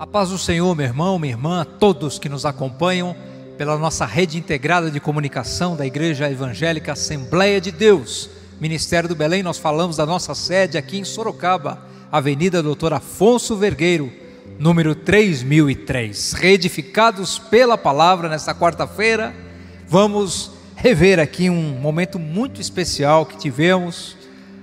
A paz do Senhor, meu irmão, minha irmã, todos que nos acompanham pela nossa rede integrada de comunicação da Igreja Evangélica Assembleia de Deus, Ministério do Belém. Nós falamos da nossa sede aqui em Sorocaba, Avenida Doutor Afonso Vergueiro, número 3003. Reedificados pela palavra nesta quarta-feira, vamos rever aqui um momento muito especial que tivemos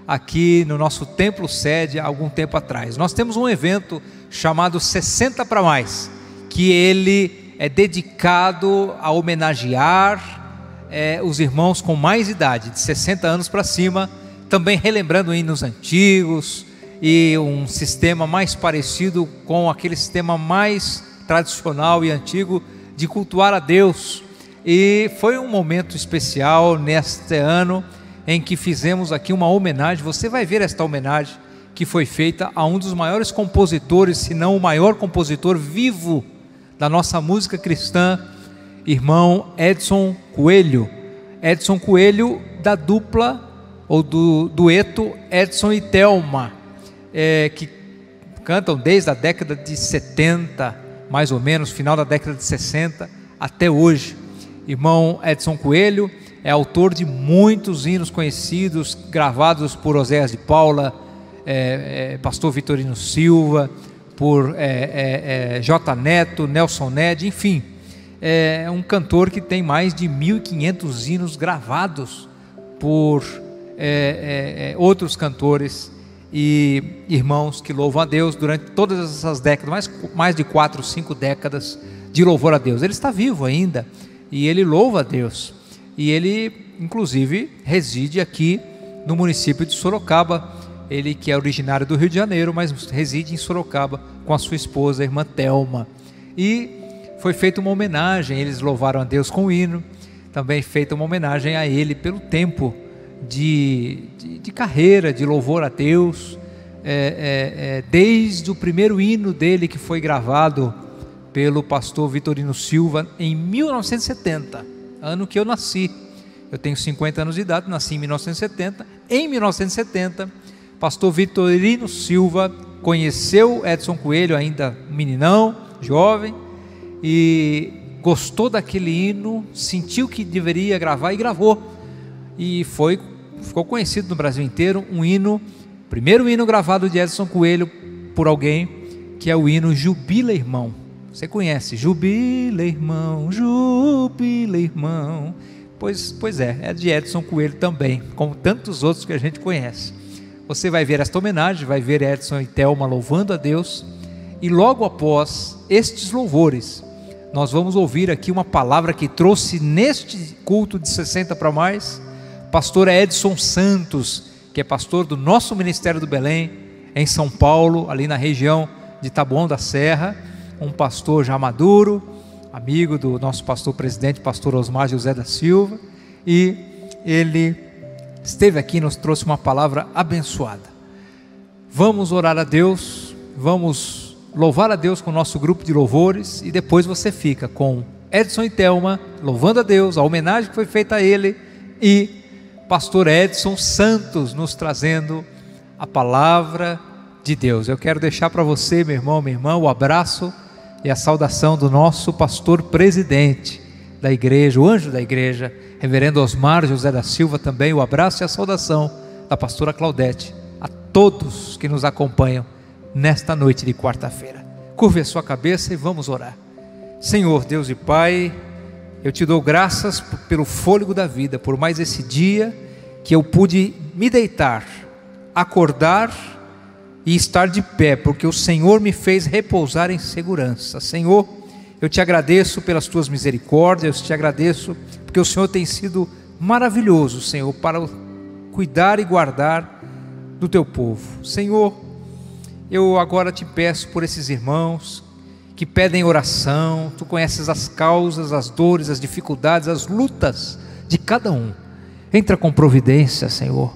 aqui no nosso templo sede há algum tempo atrás. Nós temos um evento chamado 60 para mais, que ele é dedicado a homenagear os irmãos com mais idade, de 60 anos para cima, também relembrando hinos antigos e um sistema mais parecido com aquele sistema mais tradicional e antigo de cultuar a Deus. E foi um momento especial neste ano em que fizemos aqui uma homenagem. Você vai ver esta homenagem que foi feita a um dos maiores compositores, se não o maior compositor vivo da nossa música cristã, irmão Edson Coelho. Edson Coelho, da dupla ou do dueto Edson e Thelma, que cantam desde a década de 70, mais ou menos, final da década de 60 até hoje. Irmão Edson Coelho é autor de muitos hinos conhecidos, gravados por Oséias de Paula, pastor Vitorino Silva, por J. Neto, Nelson Ned, enfim. É um cantor que tem mais de 1.500 hinos gravados por outros cantores e irmãos que louvam a Deus durante todas essas décadas, mais de 4, 5 décadas de louvor a Deus. Ele está vivo ainda e ele louva a Deus. E ele, inclusive, reside aqui no município de Sorocaba. Ele que é originário do Rio de Janeiro, mas reside em Sorocaba com a sua esposa, a irmã Thelma. E foi feita uma homenagem, eles louvaram a Deus com o hino. Também feita uma homenagem a ele pelo tempo de carreira, de louvor a Deus. Desde o primeiro hino dele, que foi gravado pelo pastor Vitorino Silva em 1970. Ano que eu nasci. Eu tenho 50 anos de idade, nasci em 1970. Em 1970, pastor Vitorino Silva conheceu Edson Coelho, ainda meninão, jovem, e gostou daquele hino, sentiu que deveria gravar e gravou. E ficou conhecido no Brasil inteiro um hino, primeiro hino gravado de Edson Coelho por alguém, que é o hino Jubila Irmão. Você conhece? Jubila irmão, jubila irmão. Pois é de Edson Coelho também, como tantos outros que a gente conhece. Você vai ver esta homenagem, vai ver Edson e Thelma louvando a Deus. E logo após estes louvores, nós vamos ouvir aqui uma palavra que trouxe neste culto de 60 para mais, pastor Edson Santos, que é pastor do nosso Ministério do Belém, em São Paulo, ali na região de Taboão da Serra. Um pastor já maduro, amigo do nosso pastor presidente, pastor Osmar José da Silva, e ele esteve aqui e nos trouxe uma palavra abençoada. Vamos orar a Deus, vamos louvar a Deus com o nosso grupo de louvores, e depois você fica com Edson e Thelma, louvando a Deus, a homenagem que foi feita a ele, e pastor Edson Santos nos trazendo a palavra de Deus. Eu quero deixar para você, meu irmão, minha irmã, o abraço e a saudação do nosso pastor presidente da igreja, o anjo da igreja, reverendo Osmar José da Silva, também o abraço e a saudação da pastora Claudete, a todos que nos acompanham nesta noite de quarta-feira. Curve a sua cabeça e vamos orar. Senhor Deus e Pai, eu te dou graças pelo fôlego da vida, por mais esse dia que eu pude me deitar, acordar e estar de pé, porque o Senhor me fez repousar em segurança. Senhor, eu te agradeço pelas tuas misericórdias, eu te agradeço porque o Senhor tem sido maravilhoso, Senhor, para cuidar e guardar do teu povo. Senhor, eu agora te peço por esses irmãos que pedem oração. Tu conheces as causas, as dores, as dificuldades, as lutas de cada um. Entra com providência, Senhor.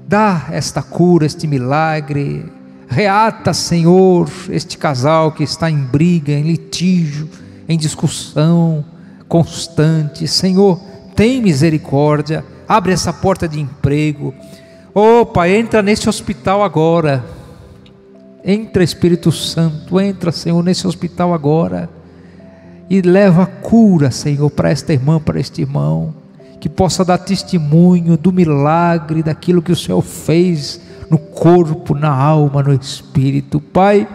Dá esta cura, este milagre. Reata, Senhor, este casal que está em briga, em litígio, em discussão constante. Senhor, tem misericórdia, abre essa porta de emprego. Oh Pai, entra neste hospital agora, Entra, Espírito Santo, entra, Senhor, nesse hospital agora e leva a cura, Senhor, para esta irmã, para este irmão, que possa dar testemunho do milagre, daquilo que o Senhor fez no corpo, na alma, no espírito. Pai,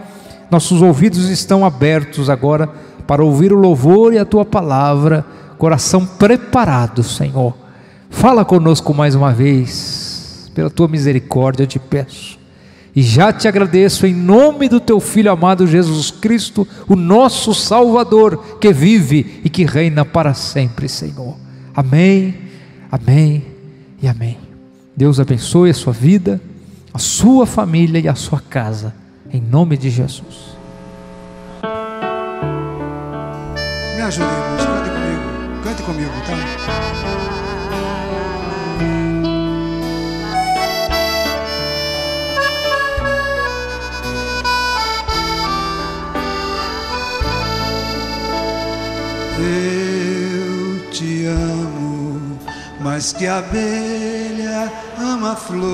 nossos ouvidos estão abertos agora para ouvir o louvor e a Tua palavra, coração preparado, Senhor. Fala conosco mais uma vez, pela Tua misericórdia eu te peço, e já te agradeço em nome do Teu Filho amado Jesus Cristo, o nosso Salvador, que vive e que reina para sempre, Senhor. Amém, amém e amém. Deus abençoe a sua vida, a sua família e a sua casa, em nome de Jesus. Me ajuda, irmãos, cante comigo, tá? Eu te amo, mais que a abelha ama a flor.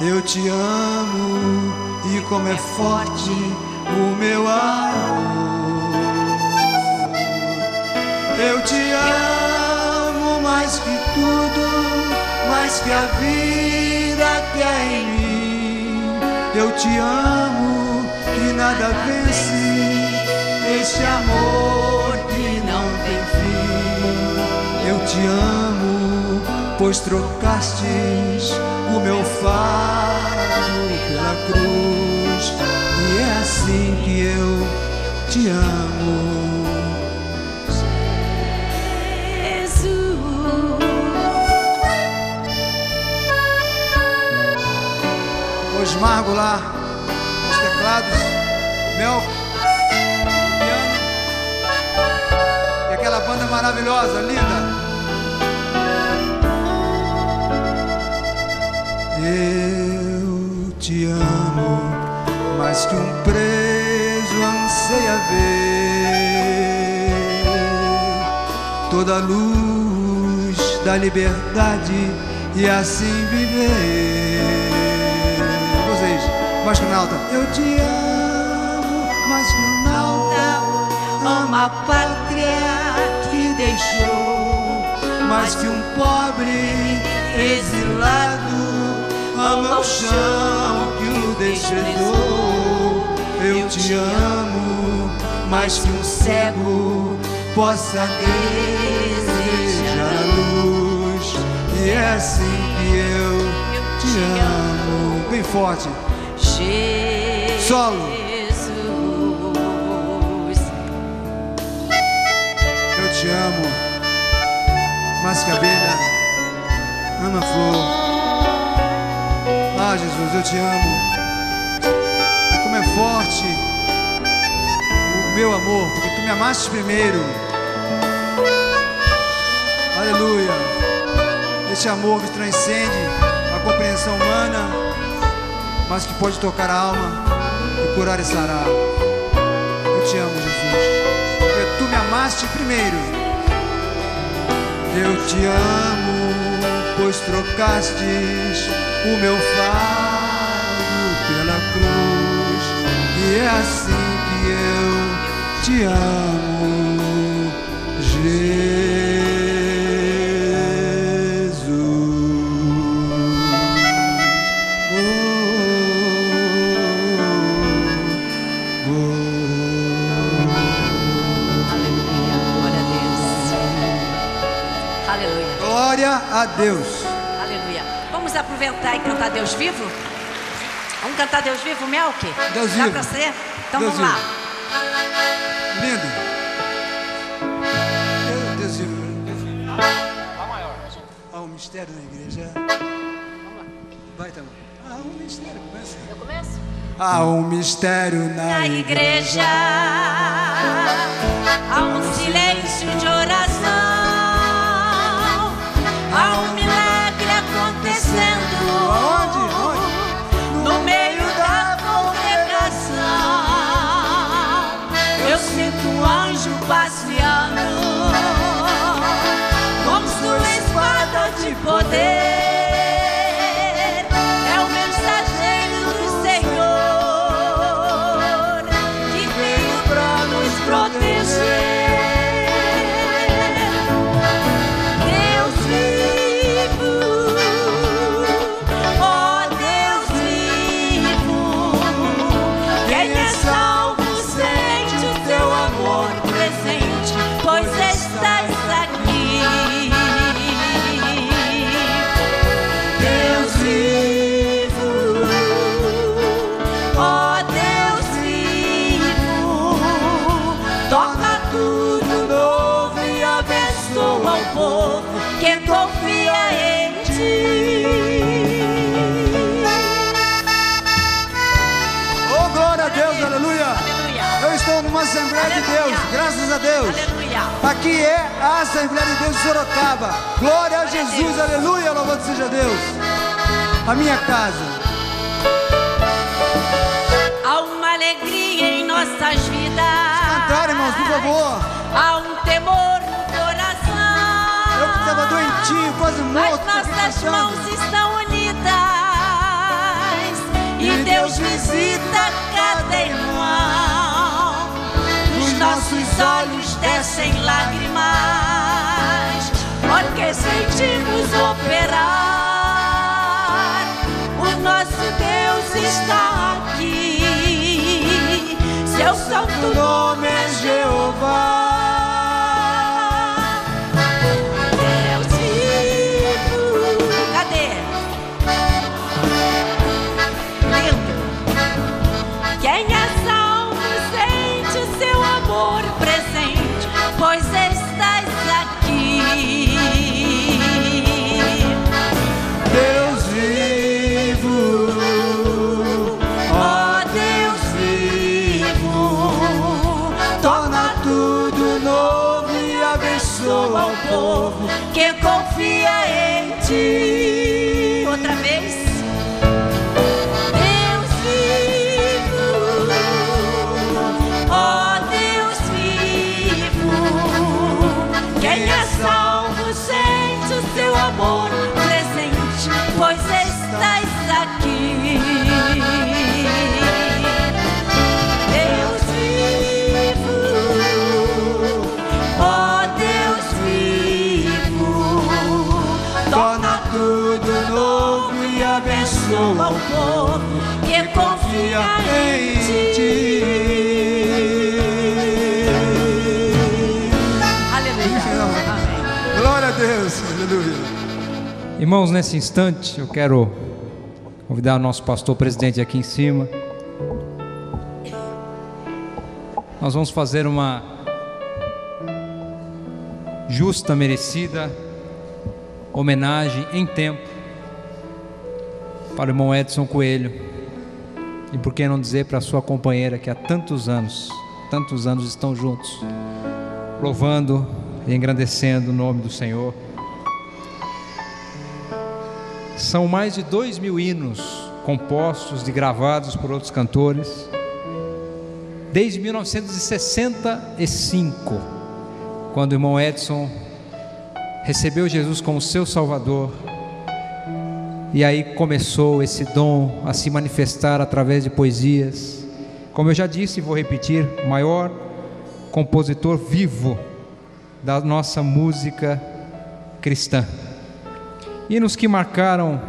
Eu te amo e como é forte o meu amor. Eu te amo mais que tudo, mais que a vida que é em mim. Eu te amo e nada vence este amor que não tem fim. Eu te amo, pois trocastes o meu fardo pela cruz. E é assim que eu te amo. Jesus. Hoje Margo lá, os teclados, Mel, piano, e aquela banda maravilhosa, linda. Eu te amo, mais que um preso anseia ver toda a luz da liberdade e assim viver. Vocês, mais que o Nalta. Eu te amo, mais que o Nalta ama a pátria que deixou, mais que um pobre exilado ama o chão que o desprezou. Eu te amo, mais que um cego possa desejar a luz. E é assim que eu te amo. Bem forte. Solo. Eu te amo, mais que a abelha ama a flor. Ah, Jesus, eu te amo. E como é forte o meu amor, porque tu me amaste primeiro. Aleluia. Esse amor que transcende a compreensão humana, mas que pode tocar a alma e curar e sarar. Eu te amo, Jesus, porque tu me amaste primeiro. Eu te amo, pois trocastes o meu fardo pela cruz. E é assim que eu te amo, Jesus. Aleluia. Glória a Deus. Aleluia. Vamos aproveitar e cantar Deus Vivo? Vamos cantar Deus Vivo, Melk? Deus Dá vivo. pra ser? Então Deus vamos lá. Lindo. Deus vivo. Há um mistério na igreja. Vai, então. Há um mistério. Começa. Eu começo? Há um mistério Na igreja há um silêncio de oração, há um milagre acontecendo. Aonde? No meio da congregação. Eu sinto um anjo passeando com sua espada de poder. É o mensageiro Assembleia de Deus, graças a Deus. Aleluia. Aqui é a Assembleia de Deus de Sorocaba. Glória a Jesus, aleluia, louvado seja Deus. A minha casa. Há uma alegria em nossas vidas. Cantar, irmãos, por favor. Há um temor no coração. Eu que estava doentinho, quase morto. As nossas mãos estão unidas e Deus visita cada irmão. Nos nossos olhos descem lágrimas, porque sentimos operar. O nosso Deus está aqui, seu santo nome é Jeová. Deus vivo, cadê? Lindo. Quem é salvo sente o seu amor presente, pois estás aqui. Deus vivo, Ó Deus vivo, torna tudo novo e abençoa o povo que confia em ti. Outra vez. Deus vivo, ó Deus vivo, quem é salvo sente o seu amor presente, pois estás aqui. Deus vivo, ó Deus vivo, torna tudo novo e abençoa ao povo que confia em ti. Aleluia. Amém. Glória a Deus, aleluia. Irmãos, nesse instante eu quero convidar o nosso pastor presidente aqui em cima. Nós vamos fazer uma justa, merecida homenagem em tempo para o irmão Edson Coelho, e por que não dizer para a sua companheira que há tantos anos estão juntos, louvando e engrandecendo o nome do Senhor. São mais de 2.000 hinos compostos e gravados por outros cantores desde 1965, quando o irmão Edson recebeu Jesus como seu Salvador. E aí começou esse dom a se manifestar através de poesias. Como eu já disse e vou repetir, o maior compositor vivo da nossa música cristã. Hinos que marcaram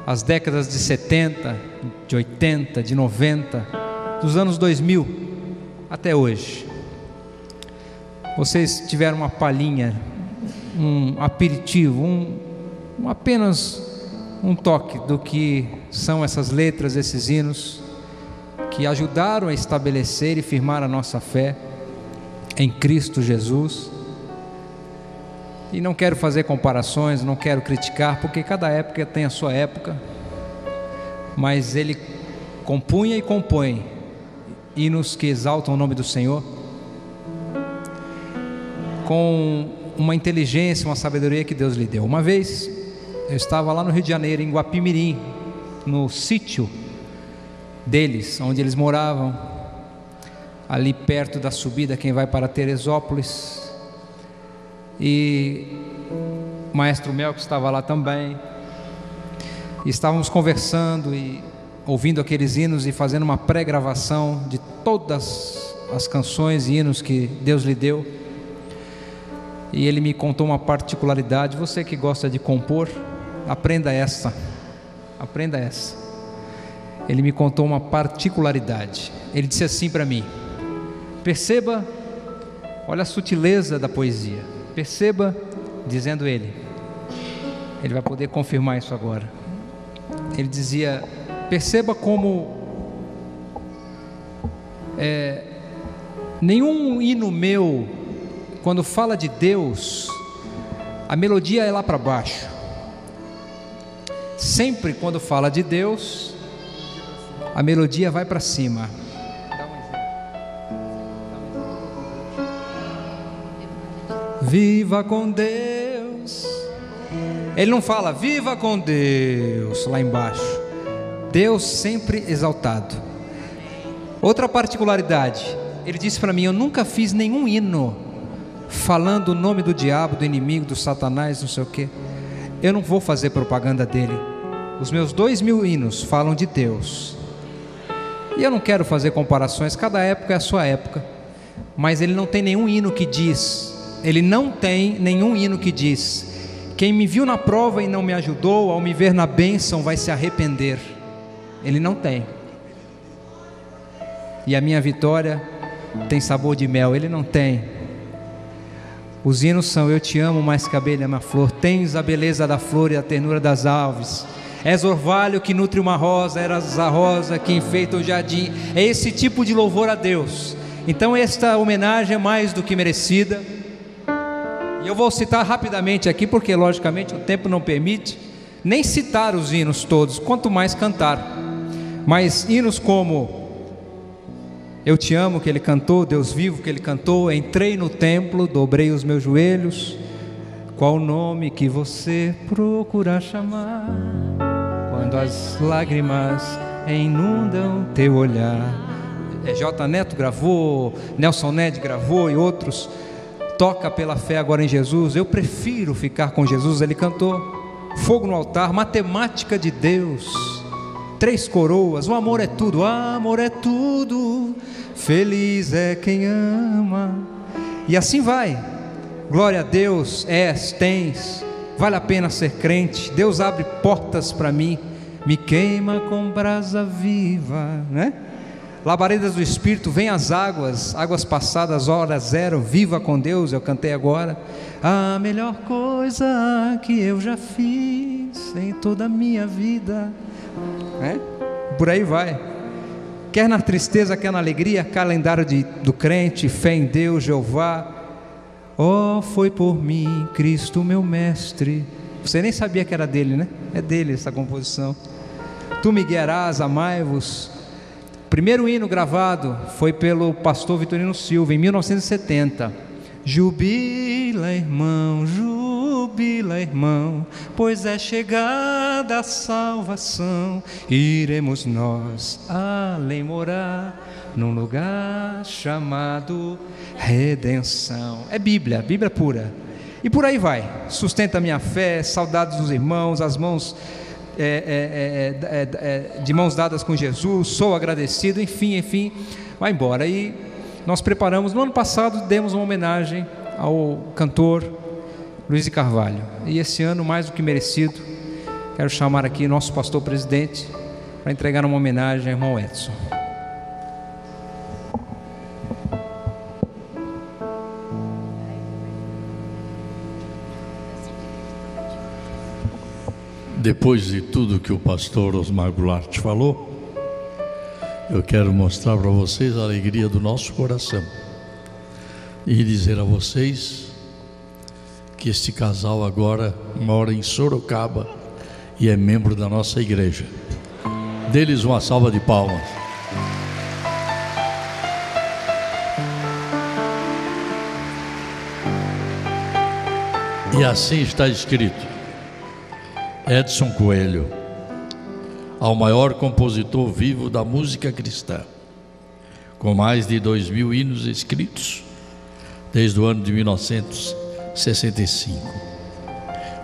as décadas de 70, de 80, de 90, dos anos 2000 até hoje. Vocês tiveram uma palhinha, um aperitivo, apenas um toque do que são essas letras, esses hinos que ajudaram a estabelecer e firmar a nossa fé em Cristo Jesus. E não quero fazer comparações, não quero criticar, porque cada época tem a sua época, mas ele compunha e compõe hinos que exaltam o nome do Senhor com uma inteligência, uma sabedoria que Deus lhe deu. Uma vez eu estava lá no Rio de Janeiro, em Guapimirim, no sítio deles, onde eles moravam, ali perto da subida, quem vai para Teresópolis. E o maestro Mel, que estava lá também, e estávamos conversando e ouvindo aqueles hinos e fazendo uma pré-gravação de todas as canções e hinos que Deus lhe deu. E ele me contou uma particularidade. Você que gosta de compor, aprenda essa. Ele me contou uma particularidade. Ele disse assim para mim: perceba, olha a sutileza da poesia. Perceba, dizendo ele vai poder confirmar isso agora. Ele dizia: perceba como nenhum hino meu, quando fala de Deus, a melodia é lá para baixo. Sempre quando fala de Deus, a melodia vai para cima. Viva com Deus. Ele não fala viva com Deus lá embaixo. Deus sempre exaltado. Outra particularidade, ele disse para mim: eu nunca fiz nenhum hino falando o nome do diabo, do inimigo, do Satanás, não sei o que. Eu não vou fazer propaganda dele. Os meus 2.000 hinos falam de Deus. E eu não quero fazer comparações, cada época é a sua época. Mas ele não tem nenhum hino que diz, ele não tem nenhum hino que diz: quem me viu na prova e não me ajudou, ao me ver na bênção vai se arrepender. Ele não tem. E a minha vitória tem sabor de mel. Ele não tem. Os hinos são: eu te amo mais que a abelha ama a flor, tens a beleza da flor e a ternura das aves, és orvalho que nutre uma rosa, eras a rosa que enfeita o jardim. É esse tipo de louvor a Deus. Então esta homenagem é mais do que merecida. E eu vou citar rapidamente aqui, porque logicamente o tempo não permite nem citar os hinos todos, quanto mais cantar. Mas hinos como Eu Te Amo, que ele cantou, Deus Vivo, que ele cantou, Entrei no templo, dobrei os meus joelhos, qual o nome que você procura chamar, quando as lágrimas inundam teu olhar. J. Neto gravou, Nelson Ned gravou e outros. Toca pela fé agora em Jesus, eu prefiro ficar com Jesus, ele cantou. Fogo no altar, matemática de Deus, Três Coroas, o amor é tudo, feliz é quem ama. E assim vai. Glória a Deus, és, tens, vale a pena ser crente, Deus abre portas para mim, me queima com brasa viva, né? Labaredas do Espírito, vem as águas, águas passadas, hora zero, viva com Deus, eu cantei agora. A melhor coisa que eu já fiz em toda a minha vida, né? Por aí vai. Quer na tristeza, quer na alegria, calendário do crente, fé em Deus, Jeová. Oh, foi por mim, Cristo meu mestre. Você nem sabia que era dele, né? É dele essa composição. Tu me guiarás, amai-vos. Primeiro hino gravado foi pelo pastor Vitorino Silva em 1970. Jubila, irmão, pois é chegada a salvação. Iremos nós além morar, num lugar chamado redenção. É Bíblia, Bíblia pura. E por aí vai. Sustenta a minha fé, saudades dos irmãos, as mãos de mãos dadas com Jesus, sou agradecido, enfim, vai embora. E nós preparamos, no ano passado demos uma homenagem ao cantor Luiz de Carvalho, e esse ano mais do que merecido, quero chamar aqui nosso pastor presidente para entregar uma homenagem ao irmão Edson. Depois de tudo que o pastor Osmar Goulart falou, eu quero mostrar para vocês a alegria do nosso coração e dizer a vocês que este casal agora mora em Sorocaba e é membro da nossa igreja. Deles uma salva de palmas. E assim está escrito: Edson Coelho, ao maior compositor vivo da música cristã, com mais de 2.000 hinos escritos desde o ano de 1965.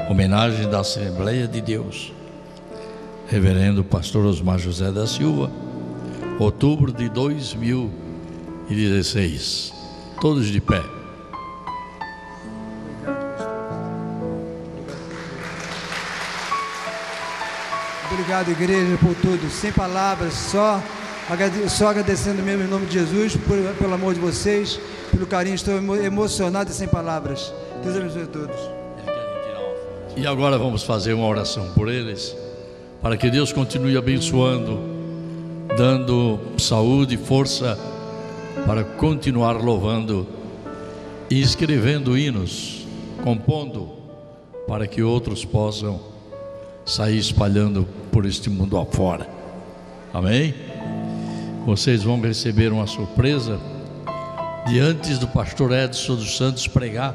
Homenagem da Assembleia de Deus, Reverendo Pastor Osmar José da Silva, outubro de 2016. Todos de pé. Obrigado, igreja, por tudo. Sem palavras, só agradecendo mesmo em nome de Jesus, pelo amor de vocês, pelo carinho. Estou emocionado e sem palavras. Deus abençoe a todos. E agora vamos fazer uma oração por eles, para que Deus continue abençoando, dando saúde e força para continuar louvando e escrevendo hinos, compondo, para que outros possam sair espalhando por este mundo afora. Amém? Vocês vão receber uma surpresa de antes do pastor Edson dos Santos pregar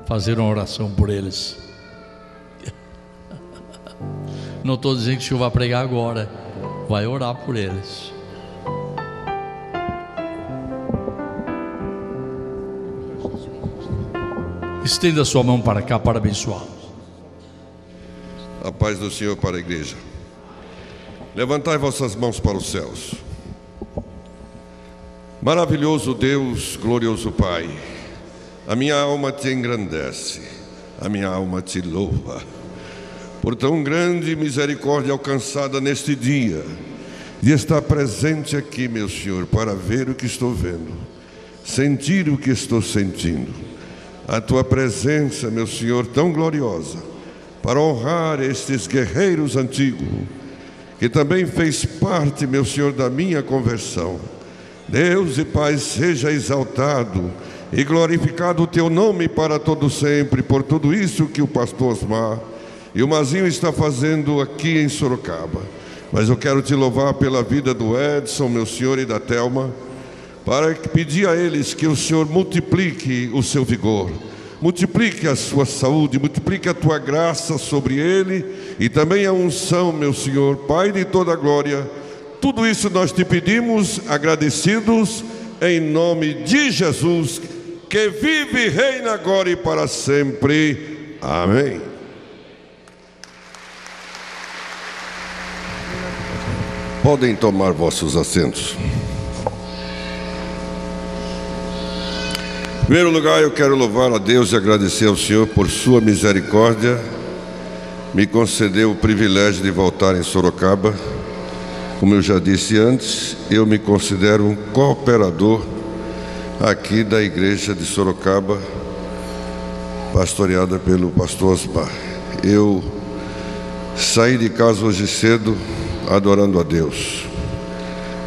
fazer uma oração por eles. Não estou dizendo que o senhor vai pregar agora, vai orar por eles. Estenda a sua mão para cá para abençoá-los. A paz do Senhor para a igreja. Levantai vossas mãos para os céus. Maravilhoso Deus, glorioso Pai, a minha alma te engrandece, a minha alma te louva, por tão grande misericórdia alcançada neste dia, de estar presente aqui, meu Senhor, para ver o que estou vendo, sentir o que estou sentindo. A tua presença, meu Senhor, tão gloriosa, para honrar estes guerreiros antigos, que também fez parte, meu Senhor, da minha conversão. Deus e Pai, seja exaltado e glorificado o teu nome para todo sempre, por tudo isso que o pastor Osmar e o Mazinho está fazendo aqui em Sorocaba. Mas eu quero te louvar pela vida do Edson, meu Senhor, e da Thelma, para pedir a eles que o Senhor multiplique o seu vigor, multiplique a sua saúde, multiplique a tua graça sobre ele e também a unção, meu Senhor, Pai de toda a glória. Tudo isso nós te pedimos, agradecidos, em nome de Jesus, que vive e reina agora e para sempre. Amém. Podem tomar vossos assentos. Em primeiro lugar, eu quero louvar a Deus e agradecer ao Senhor por sua misericórdia. Me concedeu o privilégio de voltar em Sorocaba. Como eu já disse antes, eu me considero um cooperador aqui da igreja de Sorocaba, pastoreada pelo pastor Osmar. Eu saí de casa hoje cedo adorando a Deus.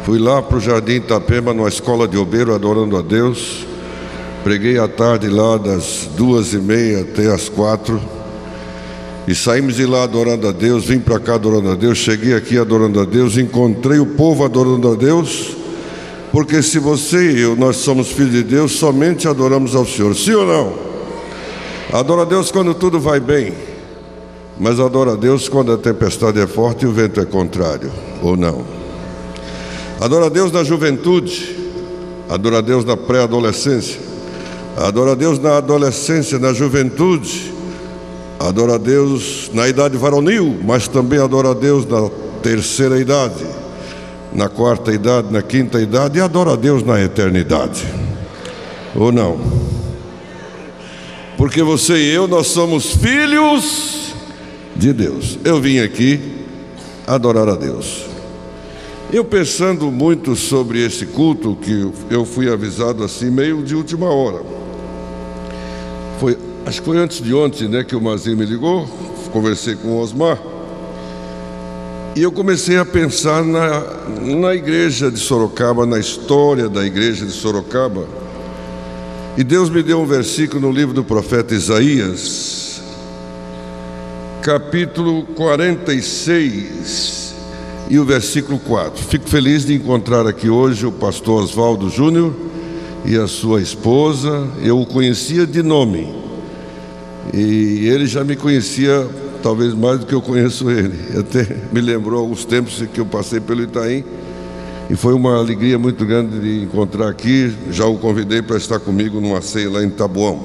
Fui lá para o Jardim Itapema, numa escola de obreiro, adorando a Deus. Preguei à tarde lá das 2h30 até as 4h. E saímos de lá adorando a Deus, vim para cá adorando a Deus, cheguei aqui adorando a Deus, encontrei o povo adorando a Deus, porque se você e eu, nós somos filhos de Deus, somente adoramos ao Senhor, sim ou não? Adora a Deus quando tudo vai bem, mas adora a Deus quando a tempestade é forte e o vento é contrário, ou não? Adora a Deus na juventude, adora a Deus na pré-adolescência, adora a Deus na adolescência, na juventude, adora a Deus na idade varonil, mas também adora a Deus na terceira idade, na quarta idade, na quinta idade, e adora a Deus na eternidade, ou não? Porque você e eu, nós somos filhos de Deus. Eu vim aqui adorar a Deus. Eu pensando muito sobre esse culto, que eu fui avisado assim, meio de última hora. Acho que foi antes de ontem, né, que o Mazinho me ligou, conversei com o Osmar, e eu comecei a pensar na igreja de Sorocaba, na história da igreja de Sorocaba, e Deus me deu um versículo no livro do profeta Isaías, capítulo 46, e o versículo 4. Fico feliz de encontrar aqui hoje o pastor Oswaldo Júnior e a sua esposa. Eu o conhecia de nome, e ele já me conhecia talvez mais do que eu conheço ele. Até me lembrou alguns tempos que eu passei pelo Itaim, e foi uma alegria muito grande de encontrar aqui. Já o convidei para estar comigo numa ceia lá em Taboão,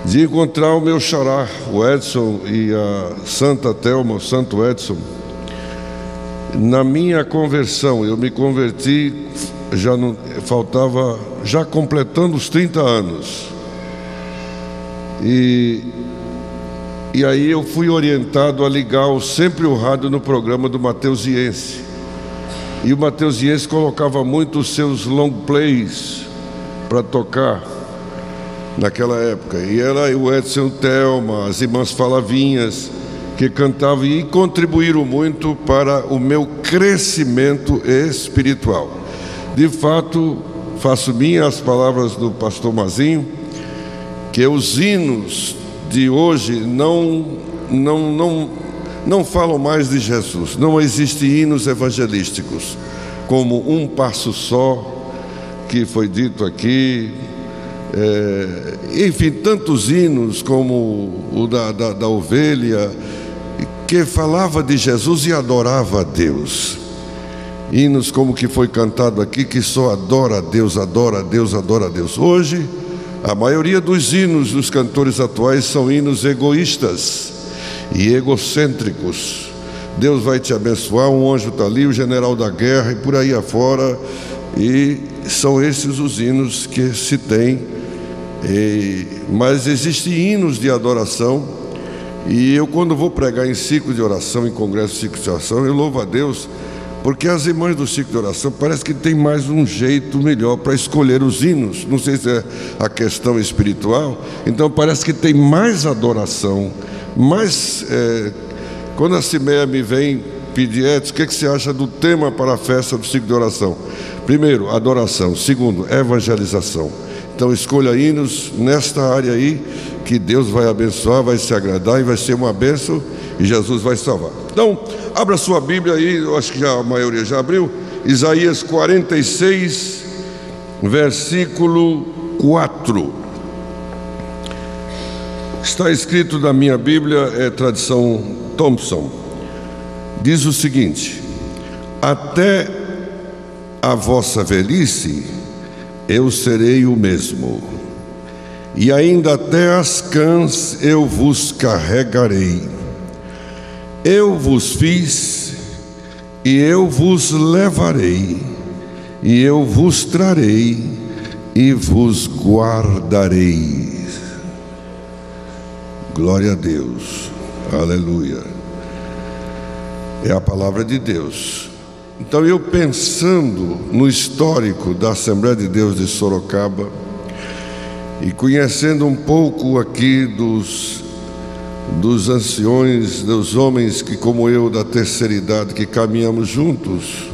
de encontrar o meu xará, o Edson, e a Santa Thelma, o Santo Edson. Na minha conversão, eu me converti, já completando os 30 anos. E aí eu fui orientado a ligar sempre o rádio no programa do Mateusiense. E o Mateusiense colocava muito os seus long plays para tocar naquela época. E era o Edson, Thelma, as irmãs Falavinhas, que cantavam e contribuíram muito para o meu crescimento espiritual. De fato, faço minhas as palavras do pastor Mazinho, que os hinos de hoje não falam mais de Jesus. Não existem hinos evangelísticos como Um Passo Só, que foi dito aqui, enfim, tantos hinos como o da ovelha, que falava de Jesus e adorava a Deus. Hinos como o que foi cantado aqui, que só adora a Deus, adora a Deus, adora a Deus. Hoje, a maioria dos hinos dos cantores atuais são hinos egoístas e egocêntricos. Deus vai te abençoar, um anjo está ali, o general da guerra e por aí afora. E são esses os hinos que se tem. Mas existem hinos de adoração. E eu, quando vou pregar em ciclo de oração, em congresso de ciclo de oração, eu louvo a Deus, porque as irmãs do ciclo de oração parece que tem mais um jeito melhor para escolher os hinos. Não sei se é a questão espiritual. Então parece que tem mais adoração, mais... Quando a Cimeia me vem pedir, Edson, o que você acha do tema para a festa do ciclo de oração? Primeiro, adoração. Segundo, evangelização. Então escolha hinos nesta área aí, que Deus vai abençoar, vai se agradar e vai ser uma bênção e Jesus vai salvar. Então, abra sua Bíblia aí, eu acho que a maioria já abriu, Isaías 46, versículo 4. Está escrito na minha Bíblia, é tradição Thompson, diz o seguinte: até a vossa velhice eu serei o mesmo, e ainda até as cãs eu vos carregarei. Eu vos fiz, e eu vos levarei, e eu vos trarei, e vos guardarei. Glória a Deus, aleluia. É a palavra de Deus. Então, eu pensando no histórico da Assembleia de Deus de Sorocaba e conhecendo um pouco aqui dos anciões, dos homens que, como eu, da terceira idade, que caminhamos juntos,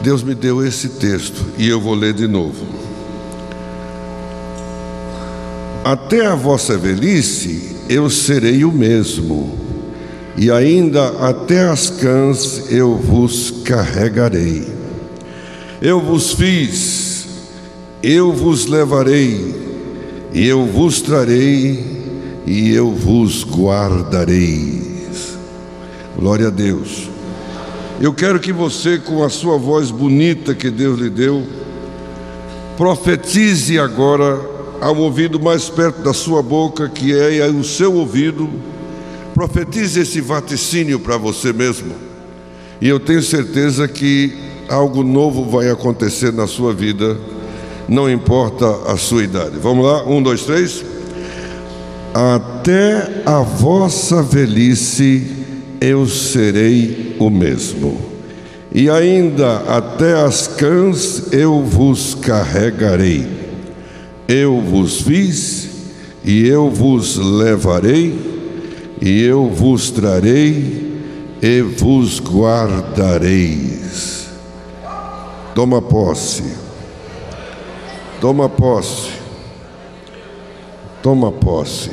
Deus me deu esse texto e eu vou ler de novo. Até a vossa velhice eu serei o mesmo, e ainda até as cãs eu vos carregarei. Eu vos fiz, eu vos levarei, e eu vos trarei, e eu vos guardarei. Glória a Deus. Eu quero que você, com a sua voz bonita que Deus lhe deu, profetize agora ao ouvido mais perto da sua boca, que é o seu ouvido. Profetize esse vaticínio para você mesmo, e eu tenho certeza que algo novo vai acontecer na sua vida, não importa a sua idade. Vamos lá, 1, 2, 3. Até a vossa velhice eu serei o mesmo, e ainda até as cãs eu vos carregarei. Eu vos fiz, e eu vos levarei, e eu vos trarei, e vos guardareis. Toma posse. Toma posse. Toma posse.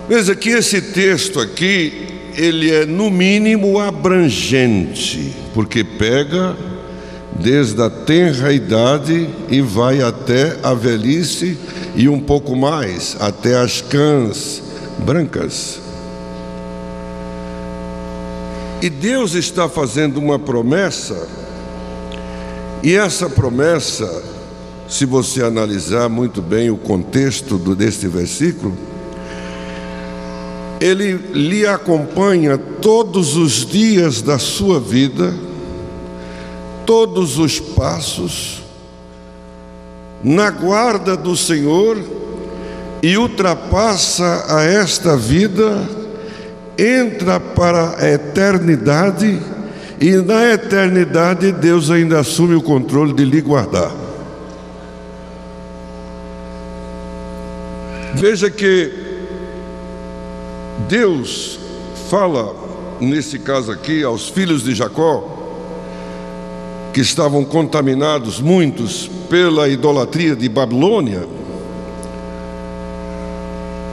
Veja que esse texto aqui, ele é no mínimo abrangente, porque pega desde a tenra idade e vai até a velhice e um pouco mais, até as cãs brancas. E Deus está fazendo uma promessa, e essa promessa, se você analisar muito bem o contexto deste versículo, ele lhe acompanha todos os dias da sua vida, todos os passos, na guarda do Senhor, e ultrapassa a esta vida, entra para a eternidade, e na eternidade Deus ainda assume o controle de lhe guardar. Veja que Deus fala, nesse caso aqui, aos filhos de Jacó, que estavam contaminados, muitos, pela idolatria de Babilônia.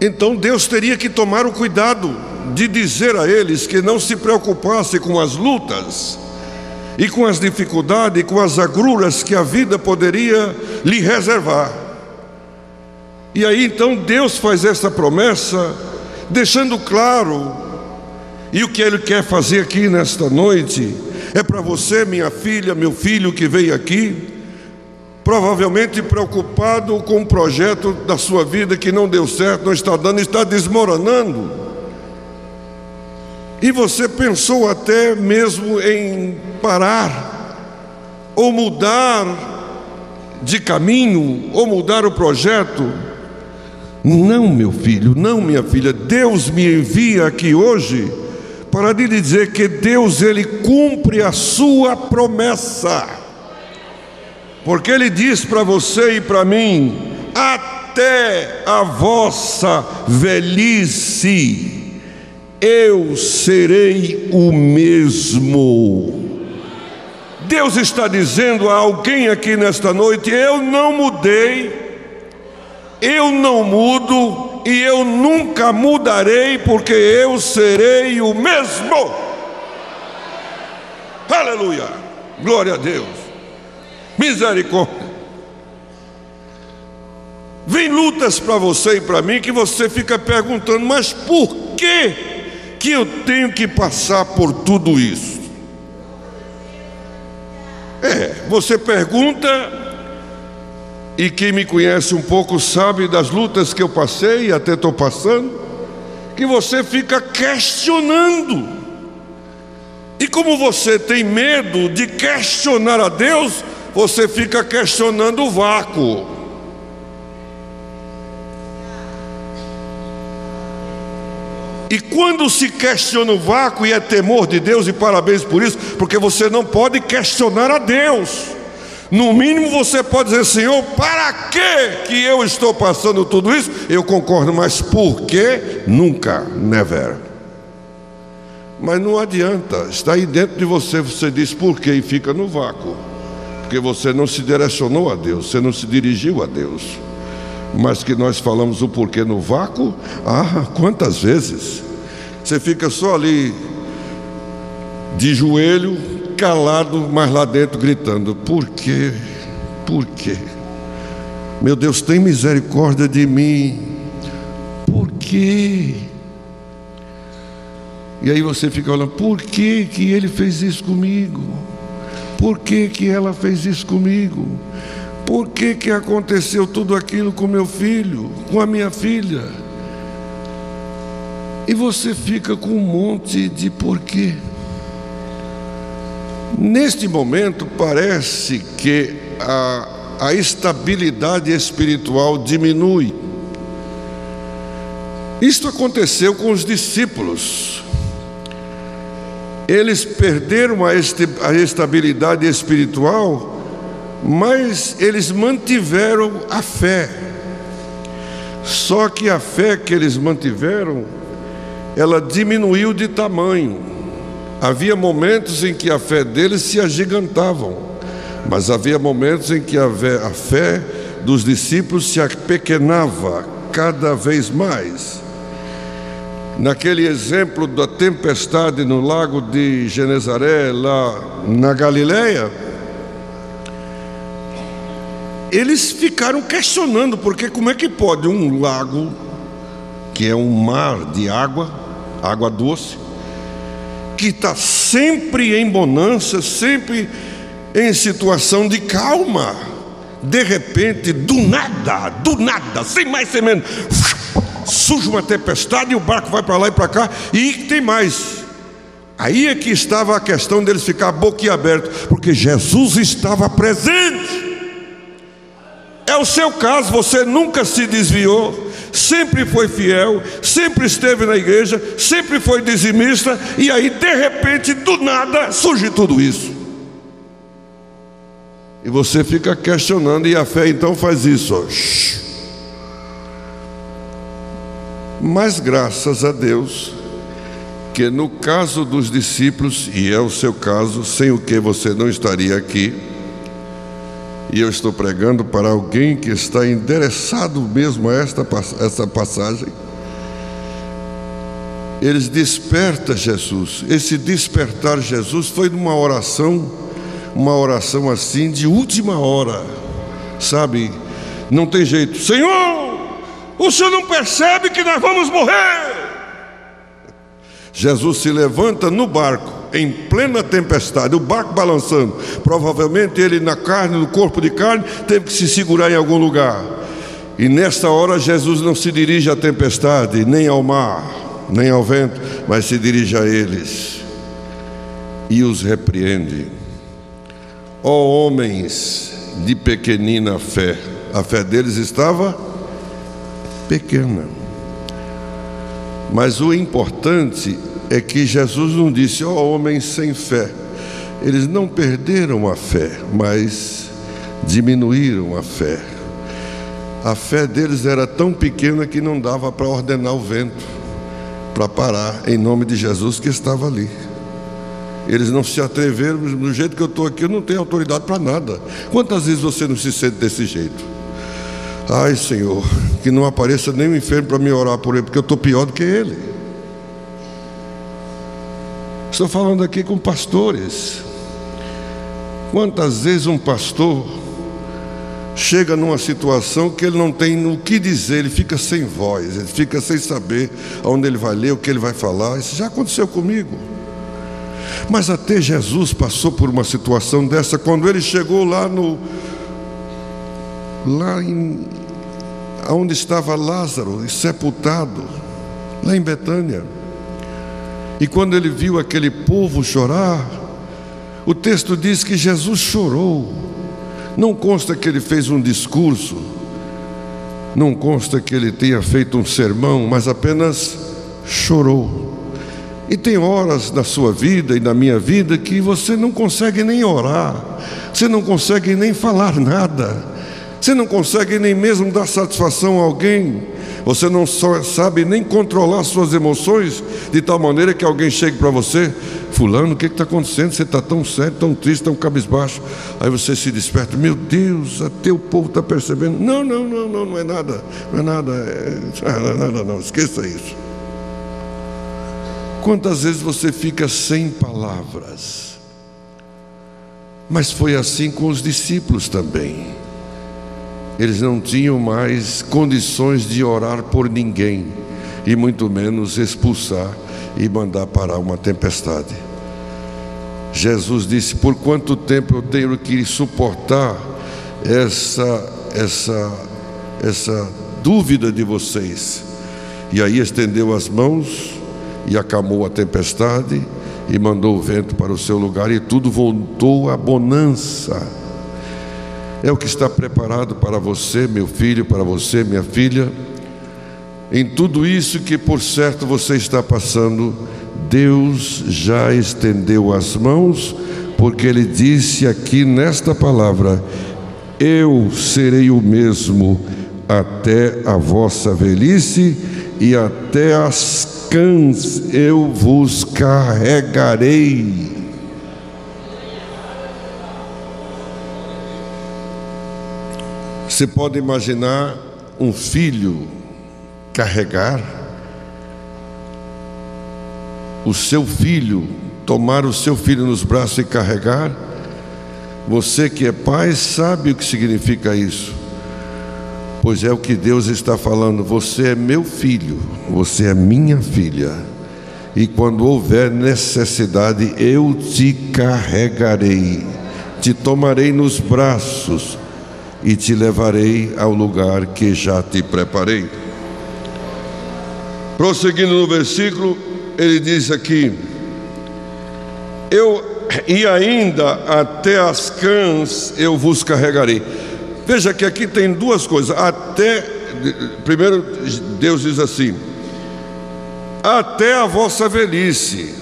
Então Deus teria que tomar o cuidado de dizer a eles que não se preocupassem com as lutas e com as dificuldades, e com as agruras que a vida poderia lhe reservar. E aí então Deus faz essa promessa, deixando claro, e o que Ele quer fazer aqui nesta noite, é para você, minha filha, meu filho que veio aqui, provavelmente preocupado com o projeto da sua vida que não deu certo, não está dando, está desmoronando. E você pensou até mesmo em parar, ou mudar de caminho, ou mudar o projeto. Não, meu filho, não, minha filha, Deus me envia aqui hoje para lhe dizer que Deus, Ele cumpre a sua promessa. Porque Ele diz para você e para mim: até a vossa velhice eu serei o mesmo. Deus está dizendo a alguém aqui nesta noite: eu não mudei, eu não mudo e eu nunca mudarei, porque eu serei o mesmo. Aleluia, glória a Deus, misericórdia. Vem lutas para você e para mim que você fica perguntando: mas por que eu tenho que passar por tudo isso? Você pergunta, e quem me conhece um pouco sabe das lutas que eu passei e até estou passando, que você fica questionando. E como você tem medo de questionar a Deus, você fica questionando o vácuo. E quando se questiona o vácuo, e é temor de Deus, e parabéns por isso, porque você não pode questionar a Deus. No mínimo você pode dizer: Senhor, para que eu estou passando tudo isso? Eu concordo, mas por que? Nunca, never. Mas não adianta, está aí dentro de você, você diz por quê e fica no vácuo, porque você não se direcionou a Deus, você não se dirigiu a Deus. Mas que nós falamos o porquê no vácuo, quantas vezes você fica só ali de joelho, calado, mas lá dentro gritando: por quê? Por quê? Meu Deus, tem misericórdia de mim. Por quê? E aí você fica olhando: por que ele fez isso comigo? Por que ela fez isso comigo? Por que aconteceu tudo aquilo com meu filho, com a minha filha? E você fica com um monte de porquê. Neste momento parece que a estabilidade espiritual diminui. Isto aconteceu com os discípulos. Eles perderam a estabilidade espiritual, mas eles mantiveram a fé. Só que a fé que eles mantiveram, ela diminuiu de tamanho. Havia momentos em que a fé deles se agigantavam, mas havia momentos em que a fé dos discípulos se apequenava cada vez mais. Naquele exemplo da tempestade no lago de Genezaré, lá na Galileia, eles ficaram questionando, porque como é que pode um lago, que é um mar de água doce, que está sempre em bonança, sempre em situação de calma, de repente, do nada, sem mais sem menos, surge uma tempestade e o barco vai para lá e para cá, e tem mais. Aí é que estava a questão deles ficar boquiabertos, porque Jesus estava presente. É o seu caso, você nunca se desviou, sempre foi fiel, sempre esteve na igreja, sempre foi dizimista, e aí de repente, do nada, surge tudo isso. E você fica questionando, e a fé então faz isso, ó. Mas graças a Deus, que no caso dos discípulos, e é o seu caso, sem o que você não estaria aqui, e eu estou pregando para alguém que está endereçado mesmo a essa passagem. Eles despertam Jesus. Esse despertar Jesus foi numa oração uma oração assim de última hora, sabe? Não tem jeito. Senhor, o Senhor não percebe que nós vamos morrer? Jesus se levanta no barco, em plena tempestade, o barco balançando. Provavelmente ele na carne, no corpo de carne, teve que se segurar em algum lugar. E nesta hora Jesus não se dirige à tempestade, nem ao mar, nem ao vento, mas se dirige a eles e os repreende. Ó homens de pequenina fé, a fé deles estava pequena. Mas o importante é que Jesus não disse, ó homens sem fé. Eles não perderam a fé, mas diminuíram a fé. A fé deles era tão pequena que não dava para ordenar o vento para parar, em nome de Jesus que estava ali. Eles não se atreveram. Do jeito que eu estou aqui, eu não tenho autoridade para nada. Quantas vezes você não se sente desse jeito? Ai, Senhor, que não apareça nenhum enfermo para me orar por ele, porque eu estou pior do que ele. Estou falando aqui com pastores. Quantas vezes um pastor chega numa situação que ele não tem o que dizer, ele fica sem voz, ele fica sem saber aonde ele vai ler, o que ele vai falar. Isso já aconteceu comigo. Mas até Jesus passou por uma situação dessa, quando ele chegou onde estava Lázaro, sepultado, lá em Betânia. E quando ele viu aquele povo chorar, o texto diz que Jesus chorou. Não consta que ele fez um discurso, não consta que ele tenha feito um sermão, mas apenas chorou. E tem horas na sua vida e na minha vida que você não consegue nem orar, você não consegue nem falar nada, você não consegue nem mesmo dar satisfação a alguém, você não sabe nem controlar suas emoções, de tal maneira que alguém chegue para você: fulano, o que está acontecendo? Você está tão sério, tão triste, tão cabisbaixo. Aí você se desperta: meu Deus, até o povo está percebendo. Não é nada, não é nada, não, esqueça isso. Quantas vezes você fica sem palavras? Mas foi assim com os discípulos também. Eles não tinham mais condições de orar por ninguém, e muito menos expulsar e mandar parar uma tempestade. Jesus disse: por quanto tempo eu tenho que suportar essa dúvida de vocês? E aí estendeu as mãos e acalmou a tempestade e mandou o vento para o seu lugar, e tudo voltou à bonança. É o que está preparado para você, meu filho, para você, minha filha. Em tudo isso que por certo você está passando, Deus já estendeu as mãos, porque Ele disse aqui nesta palavra: eu serei o mesmo até a vossa velhice, e até as cãs eu vos carregarei. Você pode imaginar um filho carregar o seu filho, tomar o seu filho nos braços e carregar? Você que é pai sabe o que significa isso. Pois é o que Deus está falando: você é meu filho, você é minha filha, e quando houver necessidade eu te carregarei, te tomarei nos braços e te levarei ao lugar que já te preparei. Prosseguindo no versículo, ele diz aqui: e ainda até as cãs eu vos carregarei. Veja que aqui tem duas coisas. Primeiro Deus diz assim: até a vossa velhice.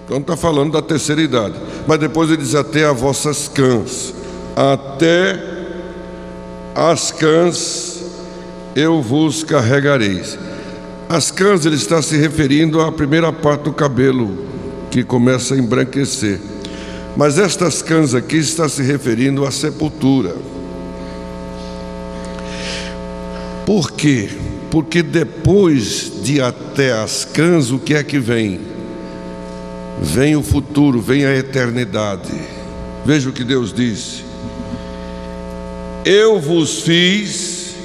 Então está falando da terceira idade. Mas depois ele diz: até as vossas cãs. Até as cãs eu vos carregarei. As cãs, ele está se referindo à primeira parte do cabelo, que começa a embranquecer. Mas estas cãs aqui está se referindo à sepultura. Por quê? Porque depois de até as cãs, o que é que vem? Vem o futuro, vem a eternidade. Veja o que Deus disse: eu vos fiz,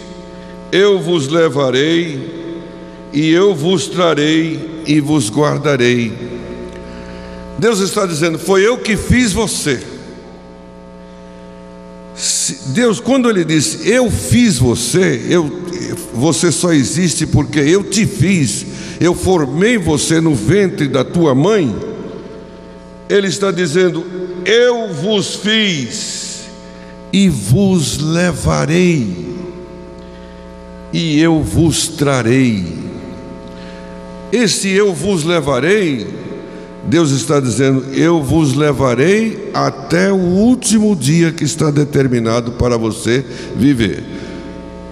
eu vos levarei, e eu vos trarei e vos guardarei. Deus está dizendo: foi eu que fiz você. Deus, quando Ele diz eu fiz você, você só existe porque eu te fiz, eu formei você no ventre da tua mãe. Ele está dizendo: eu vos fiz e vos levarei, e eu vos trarei. Esse eu vos levarei, Deus está dizendo: eu vos levarei até o último dia que está determinado para você viver.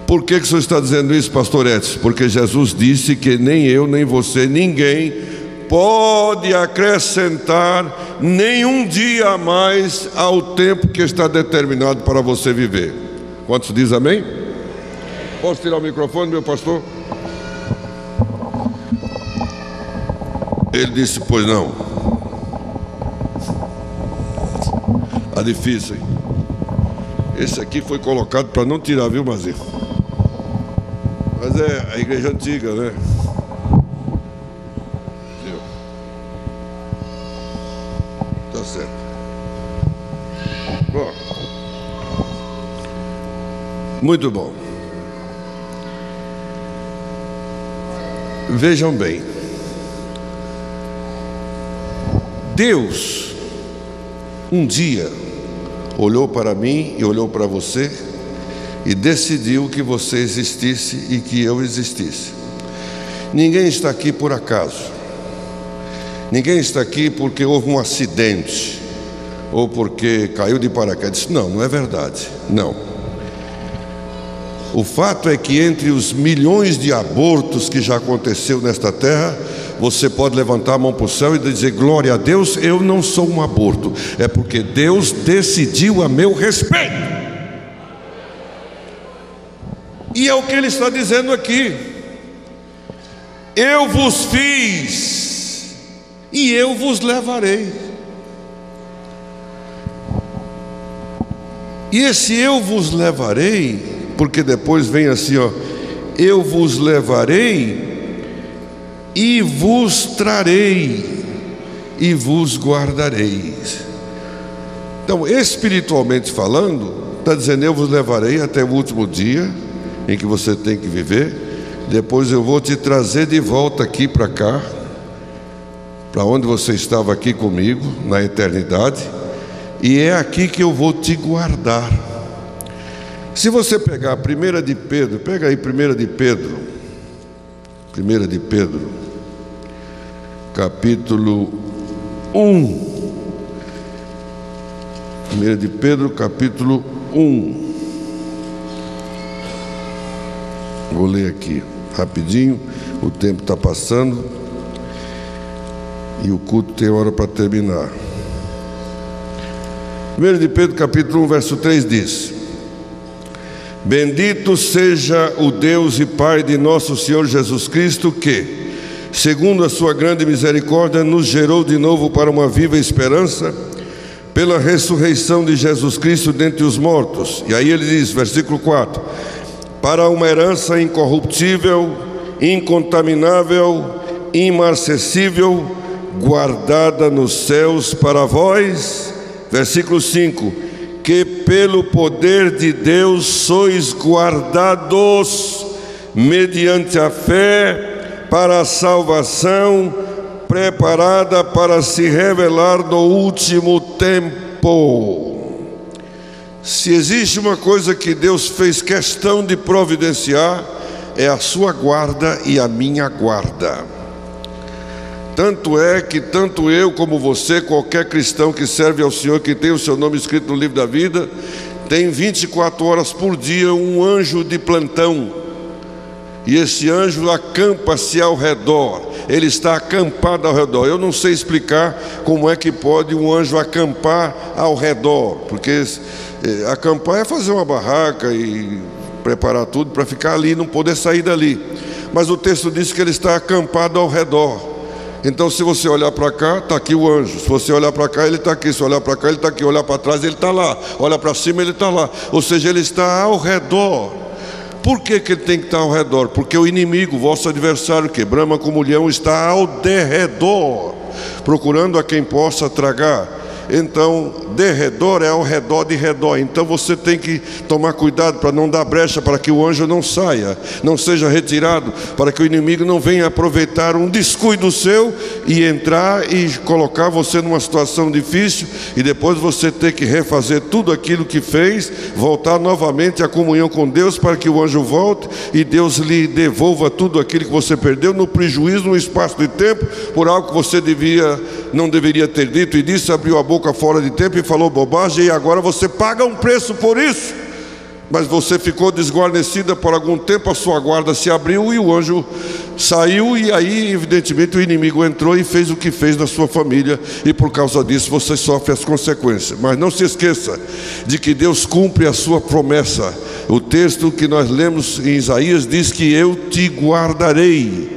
Por que o senhor está dizendo isso, pastor Edson? Porque Jesus disse que nem eu, nem você, ninguém pode acrescentar nenhum dia a mais ao tempo que está determinado para você viver. Quantos diz amém? Posso tirar o microfone, meu pastor? Ele disse: pois não. Tá difícil, hein? Esse aqui foi colocado para não tirar, viu, Mazir? Mas é a igreja antiga, né? Tá certo. Bom, muito bom. Vejam bem, Deus um dia olhou para mim e olhou para você e decidiu que você existisse e que eu existisse. Ninguém está aqui por acaso. Ninguém está aqui porque houve um acidente ou porque caiu de paraquedas. Não, não é verdade. Não. O fato é que entre os milhões de abortos que já aconteceu nesta terra, você pode levantar a mão para o céu e dizer: glória a Deus, eu não sou um aborto. É porque Deus decidiu a meu respeito. E é o que Ele está dizendo aqui: eu vos fiz e eu vos levarei. E esse eu vos levarei, porque depois vem assim, ó: eu vos levarei e vos trarei e vos guardarei. Então, espiritualmente falando, está dizendo: eu vos levarei até o último dia em que você tem que viver. Depois eu vou te trazer de volta aqui para cá, para onde você estava aqui comigo na eternidade, e é aqui que eu vou te guardar. Se você pegar a 1 de Pedro, pega aí 1 de Pedro, 1 de Pedro, capítulo 1, 1 de Pedro, capítulo 1, vou ler aqui rapidinho, o tempo está passando e o culto tem hora para terminar. 1 de Pedro, capítulo 1, verso 3 diz: bendito seja o Deus e Pai de nosso Senhor Jesus Cristo, que, segundo a sua grande misericórdia, nos gerou de novo para uma viva esperança, pela ressurreição de Jesus Cristo dentre os mortos. E aí ele diz, versículo 4: para uma herança incorruptível, incontaminável, imarcessível, guardada nos céus para vós. Versículo 5: que pelo poder de Deus sois guardados mediante a fé para a salvação, preparada para se revelar no último tempo. Se existe uma coisa que Deus fez questão de providenciar, é a sua guarda e a minha guarda. Tanto é que tanto eu como você, qualquer cristão que serve ao Senhor, que tem o seu nome escrito no livro da vida, tem 24 horas por dia um anjo de plantão. E esse anjo acampa-se ao redor. Ele está acampado ao redor. Eu não sei explicar como é que pode um anjo acampar ao redor, porque acampar é fazer uma barraca e preparar tudo para ficar ali e não poder sair dali. Mas o texto diz que ele está acampado ao redor. Então, se você olhar para cá, está aqui o anjo. Se você olhar para cá, ele está aqui. Se olhar para cá, ele está aqui. Olhar para trás, ele está lá. Olha para cima, ele está lá. Ou seja, ele está ao redor. Por que ele tem que estar ao redor? Porque o inimigo, vosso adversário, que brama como leão, está ao derredor, procurando a quem possa tragar. Então, derredor é ao redor de redor. Então você tem que tomar cuidado para não dar brecha, para que o anjo não saia, não seja retirado, para que o inimigo não venha aproveitar um descuido seu e entrar e colocar você numa situação difícil, e depois você ter que refazer tudo aquilo que fez, voltar novamente à comunhão com Deus, para que o anjo volte e Deus lhe devolva tudo aquilo que você perdeu no prejuízo, no espaço de tempo, por algo que você não deveria ter dito e disse, abriu a boca fora de tempo e falou bobagem, e agora você paga um preço por isso. Mas você ficou desguarnecida por algum tempo, a sua guarda se abriu e o anjo saiu, e aí evidentemente o inimigo entrou e fez o que fez na sua família, e por causa disso você sofre as consequências. Mas não se esqueça de que Deus cumpre a sua promessa. O texto que nós lemos em Isaías diz que eu te guardarei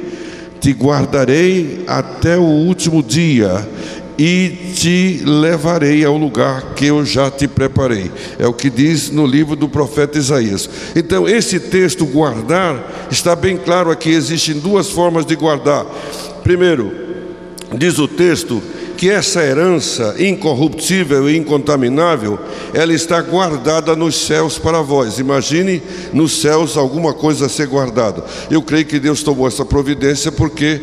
até o último dia, e te levarei ao lugar que eu já te preparei. É o que diz no livro do profeta Isaías. Então esse texto, guardar, está bem claro aqui. Existem duas formas de guardar. Primeiro, diz o texto que essa herança incorruptível e incontaminável, ela está guardada nos céus para vós. Imagine nos céus alguma coisa a ser guardada. Eu creio que Deus tomou essa providência porque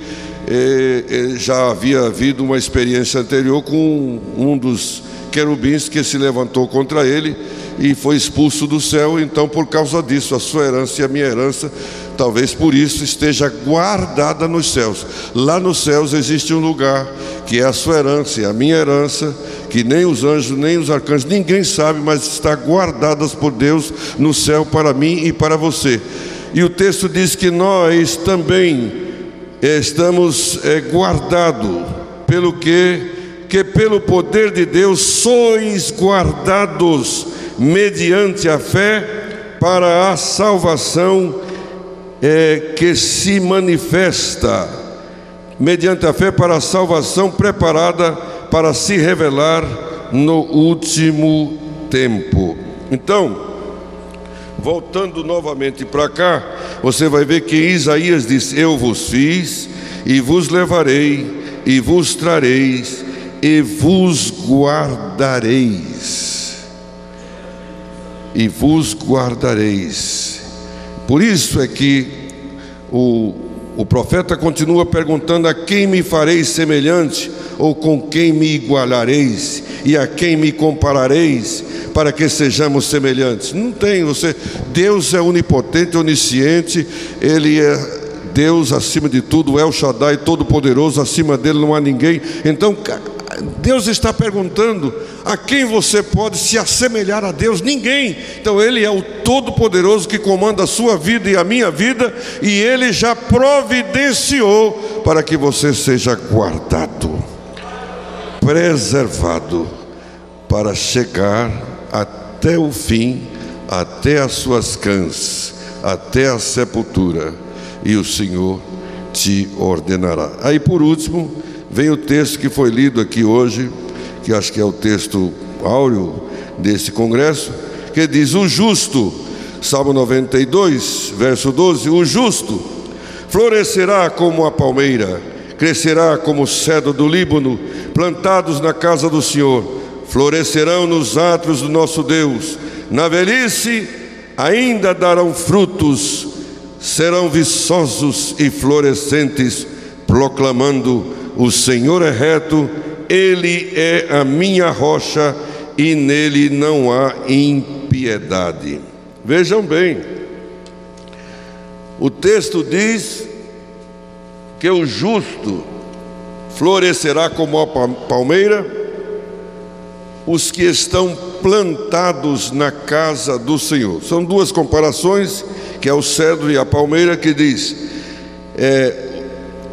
já havia havido uma experiência anterior com um dos querubins que se levantou contra ele e foi expulso do céu. Então, por causa disso, a sua herança e a minha herança, talvez por isso, esteja guardada nos céus. Lá nos céus existe um lugar que é a sua herança e a minha herança, que nem os anjos, nem os arcanjos, ninguém sabe, mas está guardadas por Deus no céu para mim e para você. E o texto diz que nós também estamos guardados, pelo que pelo poder de Deus sois guardados mediante a fé para a salvação que se manifesta, mediante a fé para a salvação preparada para se revelar no último tempo. Então, voltando novamente para cá, você vai ver que Isaías diz: eu vos fiz, e vos levarei, e vos trareis, e vos guardareis. E vos guardareis. Por isso é que o profeta continua perguntando: a quem me fareis semelhante, ou com quem me igualareis, e a quem me comparareis, para que sejamos semelhantes? Não tem. Deus é onipotente, onisciente, Ele é Deus acima de tudo, El Shaddai, todo-poderoso, acima dele não há ninguém. Então Deus está perguntando: a quem você pode se assemelhar a Deus? Ninguém. Então Ele é o todo-poderoso que comanda a sua vida e a minha vida, e Ele já providenciou para que você seja guardado, preservado, para chegar até o fim, até as suas cãs, até a sepultura, e o Senhor te ordenará. Aí por último vem o texto que foi lido aqui hoje, que acho que é o texto áureo desse congresso, que diz: o justo, Salmo 92, verso 12, o justo florescerá como a palmeira, crescerá como o cedro do Líbano, plantados na casa do Senhor, florescerão nos átrios do nosso Deus, na velhice ainda darão frutos, serão viçosos e florescentes, proclamando: o Senhor é reto, Ele é a minha rocha, e nele não há impiedade. Vejam bem, o texto diz que o justo florescerá como a palmeira, os que estão plantados na casa do Senhor. São duas comparações, que é o cedro e a palmeira, que diz: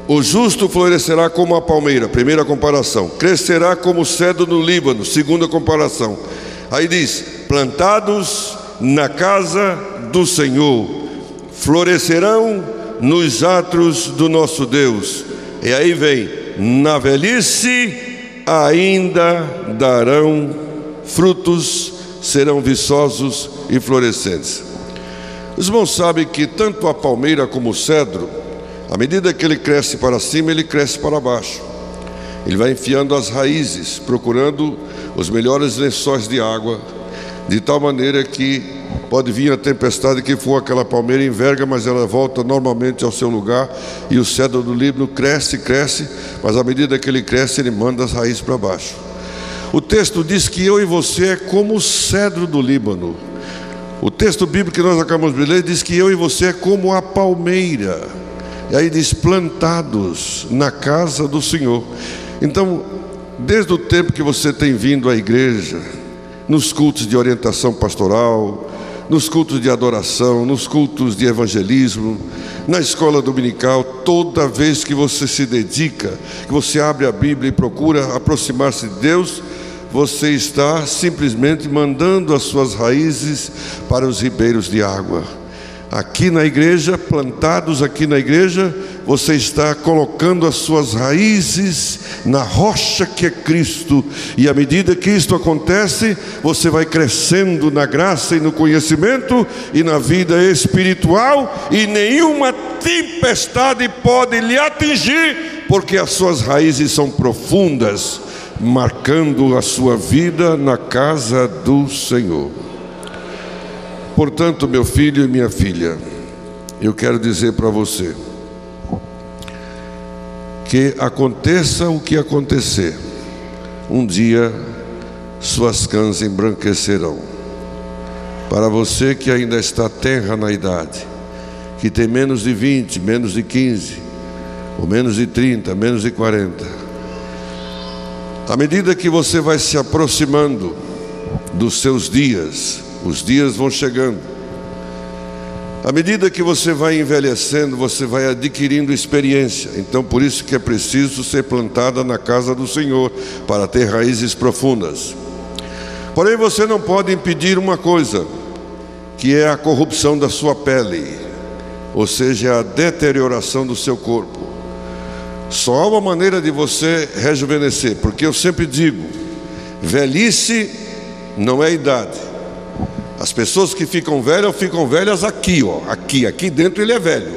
o justo florescerá como a palmeira, primeira comparação, crescerá como o cedro no Líbano, segunda comparação. Aí diz: plantados na casa do Senhor, florescerão nos átrios do nosso Deus. E aí vem: na velhice ainda darão frutos, serão viçosos e florescentes. Os irmãos sabem que tanto a palmeira como o cedro, à medida que ele cresce para cima, ele cresce para baixo. Ele vai enfiando as raízes, procurando os melhores lençóis de água, de tal maneira que pode vir a tempestade que for, aquela palmeira enverga, mas ela volta normalmente ao seu lugar. E o cedro do Líbano cresce, cresce, mas à medida que ele cresce, ele manda as raízes para baixo. O texto diz que eu e você é como o cedro do Líbano. O texto bíblico que nós acabamos de ler diz que eu e você é como a palmeira. E aí diz: plantados na casa do Senhor. Então, desde o tempo que você tem vindo à igreja, nos cultos de orientação pastoral, nos cultos de adoração, nos cultos de evangelismo, na escola dominical, toda vez que você se dedica, que você abre a Bíblia e procura aproximar-se de Deus, você está simplesmente mandando as suas raízes para os ribeiros de água. Aqui na igreja, plantados aqui na igreja, você está colocando as suas raízes na rocha que é Cristo. E à medida que isto acontece, você vai crescendo na graça e no conhecimento e na vida espiritual, e nenhuma tempestade pode lhe atingir, porque as suas raízes são profundas, marcando a sua vida na casa do Senhor. Portanto, meu filho e minha filha, eu quero dizer para você que aconteça o que acontecer, um dia suas cãs embranquecerão. Para você que ainda está tenra na idade, que tem menos de 20, menos de 15, ou menos de 30, menos de 40, à medida que você vai se aproximando dos seus dias, os dias vão chegando. À medida que você vai envelhecendo, você vai adquirindo experiência. Então, por isso que é preciso ser plantada na casa do Senhor, para ter raízes profundas. Porém, você não pode impedir uma coisa, que é a corrupção da sua pele, ou seja, a deterioração do seu corpo. Só há uma maneira de você rejuvenescer, porque eu sempre digo, velhice não é idade. As pessoas que ficam velhas aqui, ó, aqui dentro ele é velho.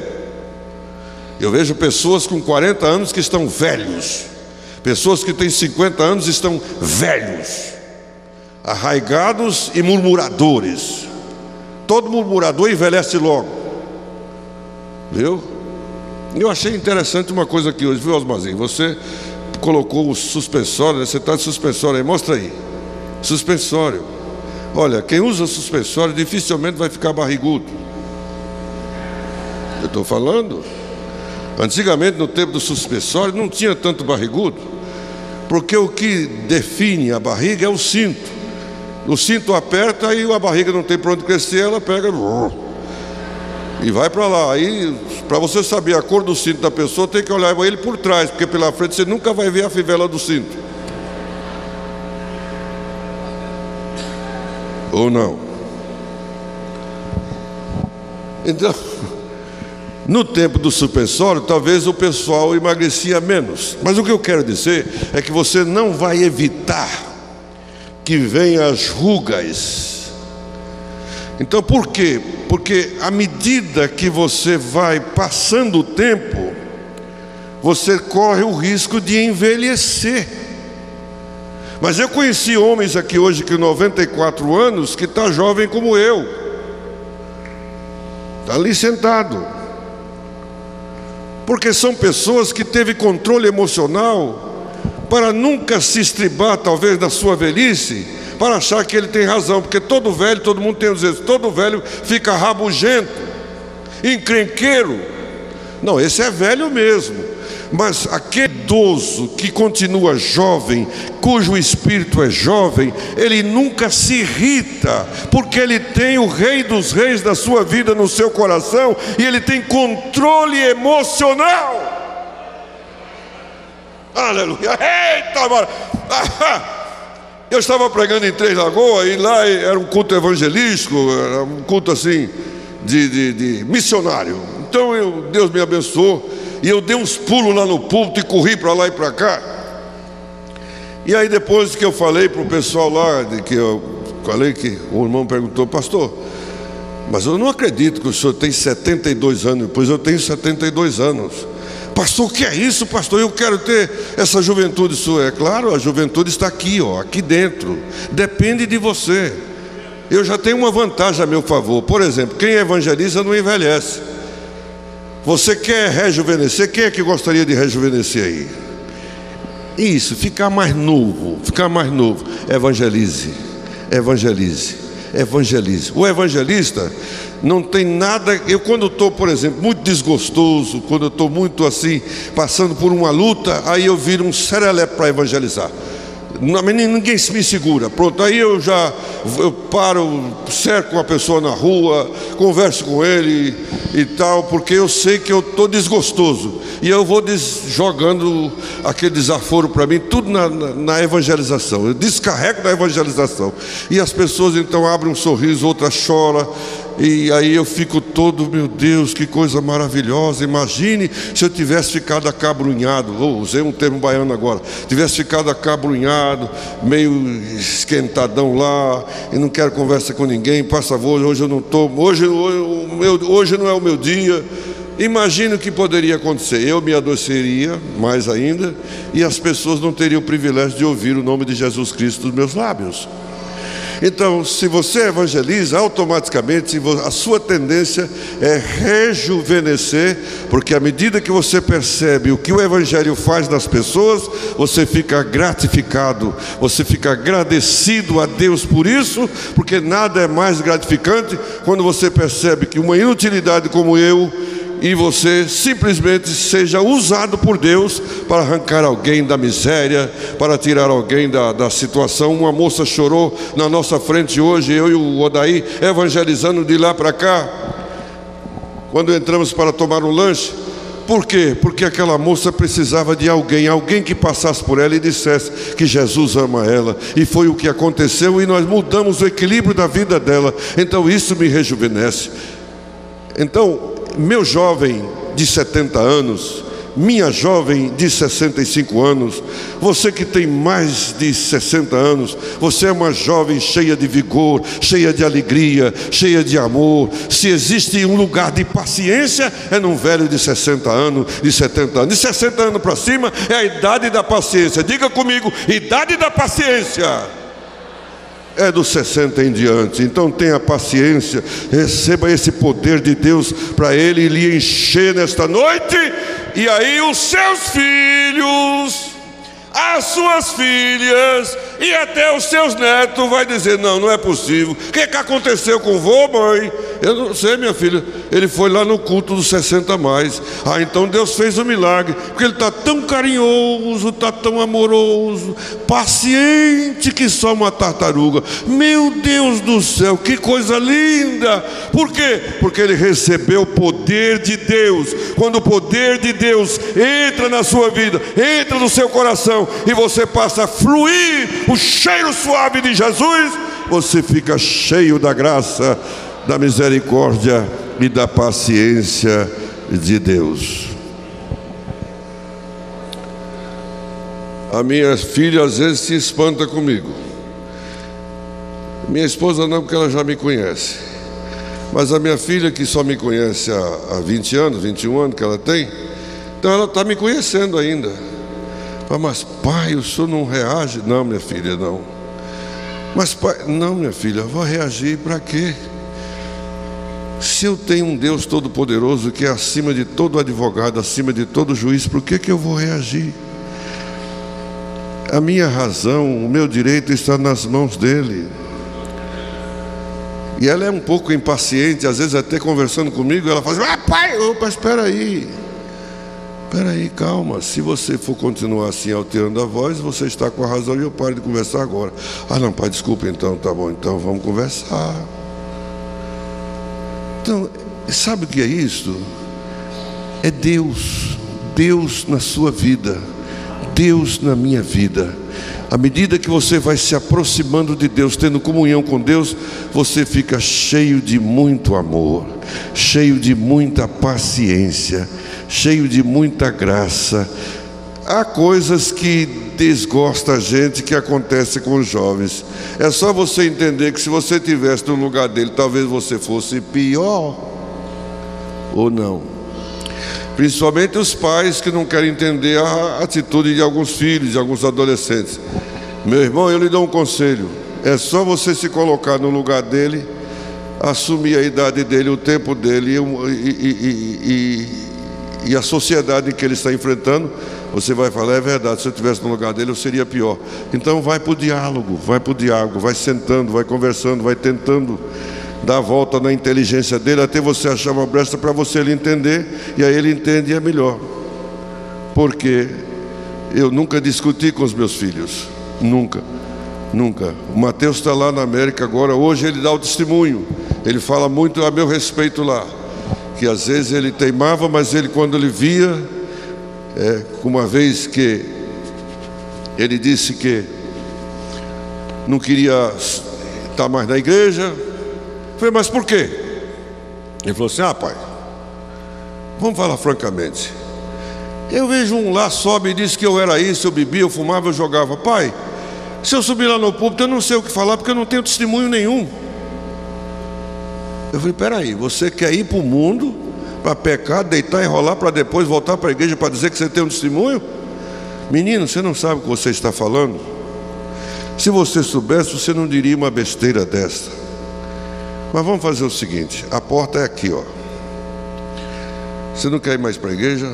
Eu vejo pessoas com 40 anos que estão velhos. Pessoas que têm 50 anos estão velhos, arraigados e murmuradores. Todo murmurador envelhece logo. Viu? Eu achei interessante uma coisa aqui hoje, viu, Osmarzinho? Você colocou o suspensório, você está de suspensório aí, mostra aí. Suspensório. Olha, quem usa suspensório dificilmente vai ficar barrigudo. Eu estou falando. Antigamente, no tempo do suspensório, não tinha tanto barrigudo, porque o que define a barriga é o cinto. O cinto aperta e a barriga não tem para onde crescer, ela pega e vai para lá. Aí, para você saber a cor do cinto da pessoa, tem que olhar ele por trás, porque pela frente você nunca vai ver a fivela do cinto. Ou não? Então, no tempo do suspensório, talvez o pessoal emagrecia menos. Mas o que eu quero dizer é que você não vai evitar que venham as rugas. Então, por quê? Porque à medida que você vai passando o tempo, você corre o risco de envelhecer. Mas eu conheci homens aqui hoje com 94 anos que está jovem como eu. Está ali sentado. Porque são pessoas que teve controle emocional para nunca se estribar, talvez, na sua velhice, para achar que ele tem razão. Porque todo velho, todo mundo tem os vezes, todo velho fica rabugento, encrenqueiro. Não, esse é velho mesmo. Mas aquele idoso que continua jovem, cujo espírito é jovem, ele nunca se irrita, porque ele tem o Rei dos Reis da sua vida no seu coração, e ele tem controle emocional. Aleluia! Eita, eu estava pregando em Três Lagoas, e lá era um culto evangelístico, era um culto assim de missionário. Então Deus me abençoou, e eu dei uns pulos lá no púlpito e corri para lá e para cá. E aí depois que eu falei para o pessoal lá, que eu falei, que o irmão perguntou: pastor, mas eu não acredito que o senhor tem 72 anos. Pois eu tenho 72 anos. Pastor, o que é isso, pastor? Eu quero ter essa juventude sua. É claro, a juventude está aqui, ó, aqui dentro. Depende de você. Eu já tenho uma vantagem a meu favor. Por exemplo, quem evangeliza não envelhece. Você quer rejuvenescer? Quem é que gostaria de rejuvenescer aí? Isso, ficar mais novo. Ficar mais novo. Evangelize. Evangelize. Evangelize. O evangelista não tem nada. Eu, quando estou, por exemplo, muito desgostoso, quando eu estou muito assim, passando por uma luta, aí eu viro um serelepe para evangelizar. Ninguém me segura. Pronto, aí eu paro, cerco uma pessoa na rua, converso com ele e tal, porque eu sei que eu estou desgostoso, e eu vou jogando aquele desaforo para mim, tudo na evangelização. Eu descarrego na evangelização, e as pessoas então abrem um sorriso, outras choram. E aí eu fico todo, meu Deus, que coisa maravilhosa. Imagine se eu tivesse ficado acabrunhado, usei um termo baiano agora, tivesse ficado acabrunhado, meio esquentadão lá, e não quero conversa com ninguém, passa favor, hoje eu não estou, hoje não é o meu dia. Imagine o que poderia acontecer. Eu me adoeceria mais ainda, e as pessoas não teriam o privilégio de ouvir o nome de Jesus Cristo dos meus lábios. Então, se você evangeliza, automaticamente a sua tendência é rejuvenescer, porque à medida que você percebe o que o evangelho faz nas pessoas, você fica gratificado, você fica agradecido a Deus por isso, porque nada é mais gratificante quando você percebe que uma inutilidade como eu e você simplesmente seja usado por Deus para arrancar alguém da miséria, para tirar alguém da situação. Uma moça chorou na nossa frente hoje, eu e o Odaí evangelizando de lá para cá, quando entramos para tomar um lanche. Por quê? Porque aquela moça precisava de alguém que passasse por ela e dissesse que Jesus ama ela. E foi o que aconteceu, e nós mudamos o equilíbrio da vida dela. Então isso me rejuvenesce. Então, meu jovem de 70 anos, minha jovem de 65 anos, você que tem mais de 60 anos, você é uma jovem cheia de vigor, cheia de alegria, cheia de amor. Se existe um lugar de paciência, é num velho de 60 anos, de 70 anos. De 60 anos para cima é a idade da paciência. Diga comigo, idade da paciência. É dos 60 em diante. Então tenha paciência, receba esse poder de Deus para Ele lhe encher nesta noite. E aí os seus filhos, as suas filhas e até os seus netos vai dizer: não é possível. O que aconteceu com o vô, mãe? Eu não sei, minha filha, ele foi lá no culto dos 60 mais. Então Deus fez um milagre, porque ele está tão carinhoso, está tão amoroso, paciente que só uma tartaruga. Meu Deus do céu, que coisa linda! Por quê? Porque ele recebeu o poder de Deus. Quando o poder de Deus entra na sua vida, entra no seu coração, e você passa a fluir o cheiro suave de Jesus, você fica cheio da graça, da misericórdia e da paciência de Deus. A minha filha às vezes se espanta comigo. Minha esposa não, porque ela já me conhece. Mas a minha filha, que só me conhece há 20 anos, 21 anos que ela tem, então ela está me conhecendo ainda. Mas pai, o senhor não reage? Não, minha filha, não. Mas pai, não, minha filha, vou reagir para quê? Se eu tenho um Deus todo-poderoso que é acima de todo advogado, acima de todo juiz, por que eu vou reagir? A minha razão, o meu direito está nas mãos dele. E ela é um pouco impaciente, às vezes até conversando comigo, ela fala assim: pai, opa, espera aí, calma. Se você for continuar assim alterando a voz, você está com a razão e eu paro de conversar agora. Não, pai, desculpa, então, tá bom, então vamos conversar. Então, sabe o que é isso? É Deus na sua vida, Deus na minha vida. À medida que você vai se aproximando de Deus, tendo comunhão com Deus, você fica cheio de muito amor, cheio de muita paciência, cheio de muita graça. Há coisas que desgostam a gente, que acontece com os jovens. É só você entender que se você estivesse no lugar dele, talvez você fosse pior, ou não. Principalmente os pais que não querem entender a atitude de alguns filhos, de alguns adolescentes. Meu irmão, eu lhe dou um conselho: é só você se colocar no lugar dele, assumir a idade dele, o tempo dele e a sociedade que ele está enfrentando. Você vai falar, é verdade, se eu estivesse no lugar dele eu seria pior. Então vai para o diálogo, vai sentando, vai conversando, vai tentando dar a volta na inteligência dele, até você achar uma brecha para você ele entender, e aí ele entende e é melhor. Porque eu nunca discuti com os meus filhos, nunca. O Mateus está lá na América agora, hoje ele dá o testemunho, ele fala muito a meu respeito lá, que às vezes ele teimava, mas ele, quando ele via, uma vez que ele disse que não queria estar mais na igreja, eu falei, mas por quê? Ele falou assim, pai, vamos falar francamente, eu vejo um lá, sobe e diz que eu era isso, eu bebia, eu fumava, eu jogava. Pai, se eu subir lá no púlpito, eu não sei o que falar, porque eu não tenho testemunho nenhum. Eu falei, peraí, você quer ir para o mundo, para pecar, deitar e rolar, para depois voltar para a igreja para dizer que você tem um testemunho? Menino, você não sabe o que você está falando? Se você soubesse, você não diria uma besteira dessa. Mas vamos fazer o seguinte, a porta é aqui, ó. Você não quer ir mais para a igreja?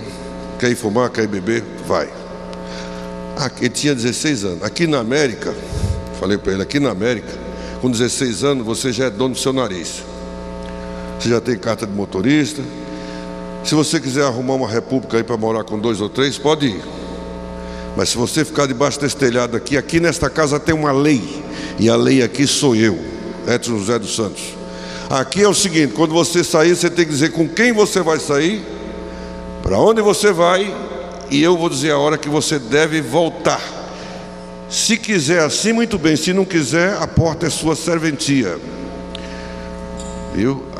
Quer ir fumar, quer ir beber? Vai. Ele tinha 16 anos. Aqui na América, falei para ele, aqui na América, com 16 anos você já é dono do seu nariz. Você já tem carta de motorista. Se você quiser arrumar uma república aí para morar com 2 ou 3, pode ir. Mas se você ficar debaixo desse telhado aqui nesta casa tem uma lei. E a lei aqui sou eu, Edson José dos Santos. Aqui é o seguinte, quando você sair, você tem que dizer com quem você vai sair, para onde você vai, e eu vou dizer a hora que você deve voltar. Se quiser assim, muito bem. Se não quiser, a porta é sua serventia.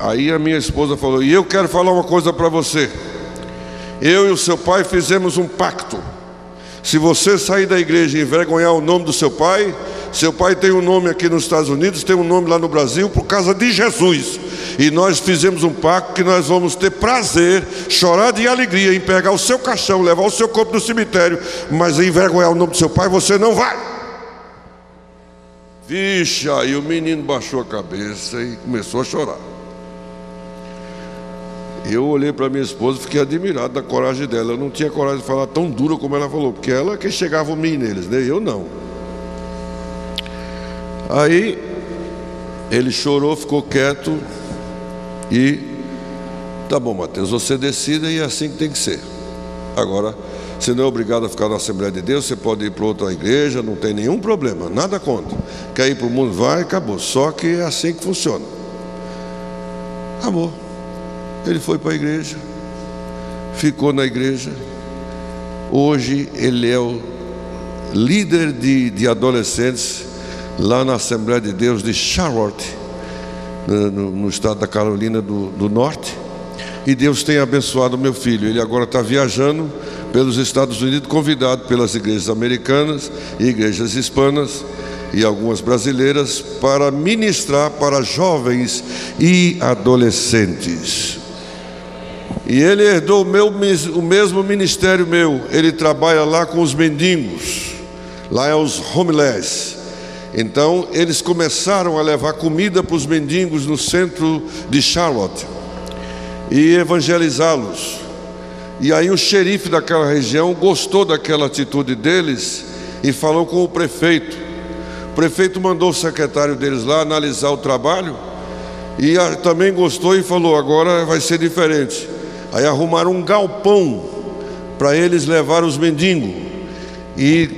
Aí a minha esposa falou, e eu quero falar uma coisa para você. Eu e o seu pai fizemos um pacto. Se você sair da igreja e envergonhar o nome do seu pai tem um nome aqui nos Estados Unidos, tem um nome lá no Brasil, por causa de Jesus. E nós fizemos um pacto que nós vamos ter prazer, chorar de alegria em pegar o seu caixão, levar o seu corpo no cemitério, mas envergonhar o nome do seu pai você não vai. Vixe, aí o menino baixou a cabeça e começou a chorar. Eu olhei para minha esposa e fiquei admirado da coragem dela. Eu não tinha coragem de falar tão duro como ela falou, porque ela é que chegava o mim neles, né? Eu não. Aí ele chorou, ficou quieto e tá bom, Mateus, você decida e é assim que tem que ser. Agora, você não é obrigado a ficar na Assembleia de Deus, você pode ir para outra igreja, não tem nenhum problema, nada contra. Quer ir para o mundo, vai, acabou. Só que é assim que funciona. Acabou. Ele foi para a igreja, ficou na igreja. Hoje ele é o líder de adolescentes lá na Assembleia de Deus de Charlotte, no estado da Carolina do Norte. E Deus tem abençoado o meu filho. Ele agora está viajando pelos Estados Unidos, convidado pelas igrejas americanas e igrejas hispanas e algumas brasileiras para ministrar para jovens e adolescentes. E ele herdou o mesmo ministério meu. Ele trabalha lá com os mendigos, lá é os homeless. Então eles começaram a levar comida para os mendigos no centro de Charlotte e evangelizá-los. E aí o xerife daquela região gostou daquela atitude deles e falou com o prefeito. O prefeito mandou o secretário deles lá analisar o trabalho e também gostou e falou, agora vai ser diferente. Aí arrumaram um galpão para eles levar os mendigos. E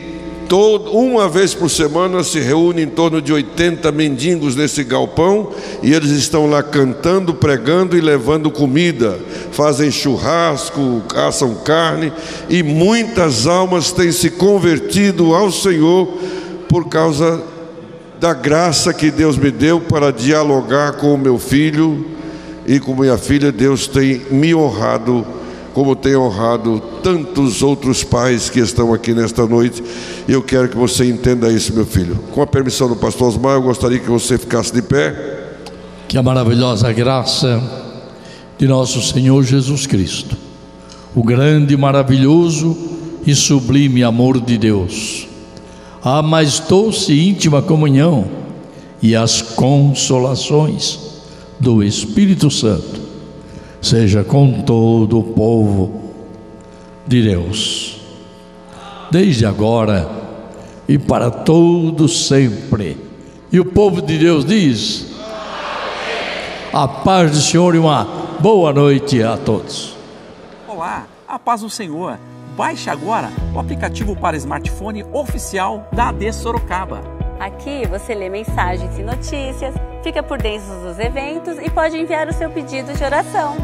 uma vez por semana se reúne em torno de 80 mendigos nesse galpão, e eles estão lá cantando, pregando e levando comida, fazem churrasco, assam carne, e muitas almas têm se convertido ao Senhor por causa da graça que Deus me deu para dialogar com o meu filho e com minha filha. Deus tem me honrado, como tem honrado tantos outros pais que estão aqui nesta noite. E eu quero que você entenda isso, meu filho. Com a permissão do pastor Osmar, eu gostaria que você ficasse de pé. Que a maravilhosa graça de nosso Senhor Jesus Cristo, o grande, maravilhoso e sublime amor de Deus, a mais doce e íntima comunhão e as consolações do Espírito Santo seja com todo o povo de Deus, desde agora e para todos sempre. E o povo de Deus diz: a paz do Senhor e uma boa noite a todos. Olá, a paz do Senhor. Baixe agora o aplicativo para smartphone oficial da AD Sorocaba. Aqui você lê mensagens e notícias, fica por dentro dos eventos e pode enviar o seu pedido de oração.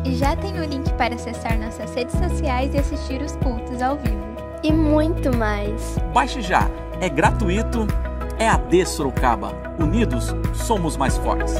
E já tem o link para acessar nossas redes sociais e assistir os cultos ao vivo. E muito mais. Baixe já, é gratuito, é AD Sorocaba. Unidos, somos mais fortes.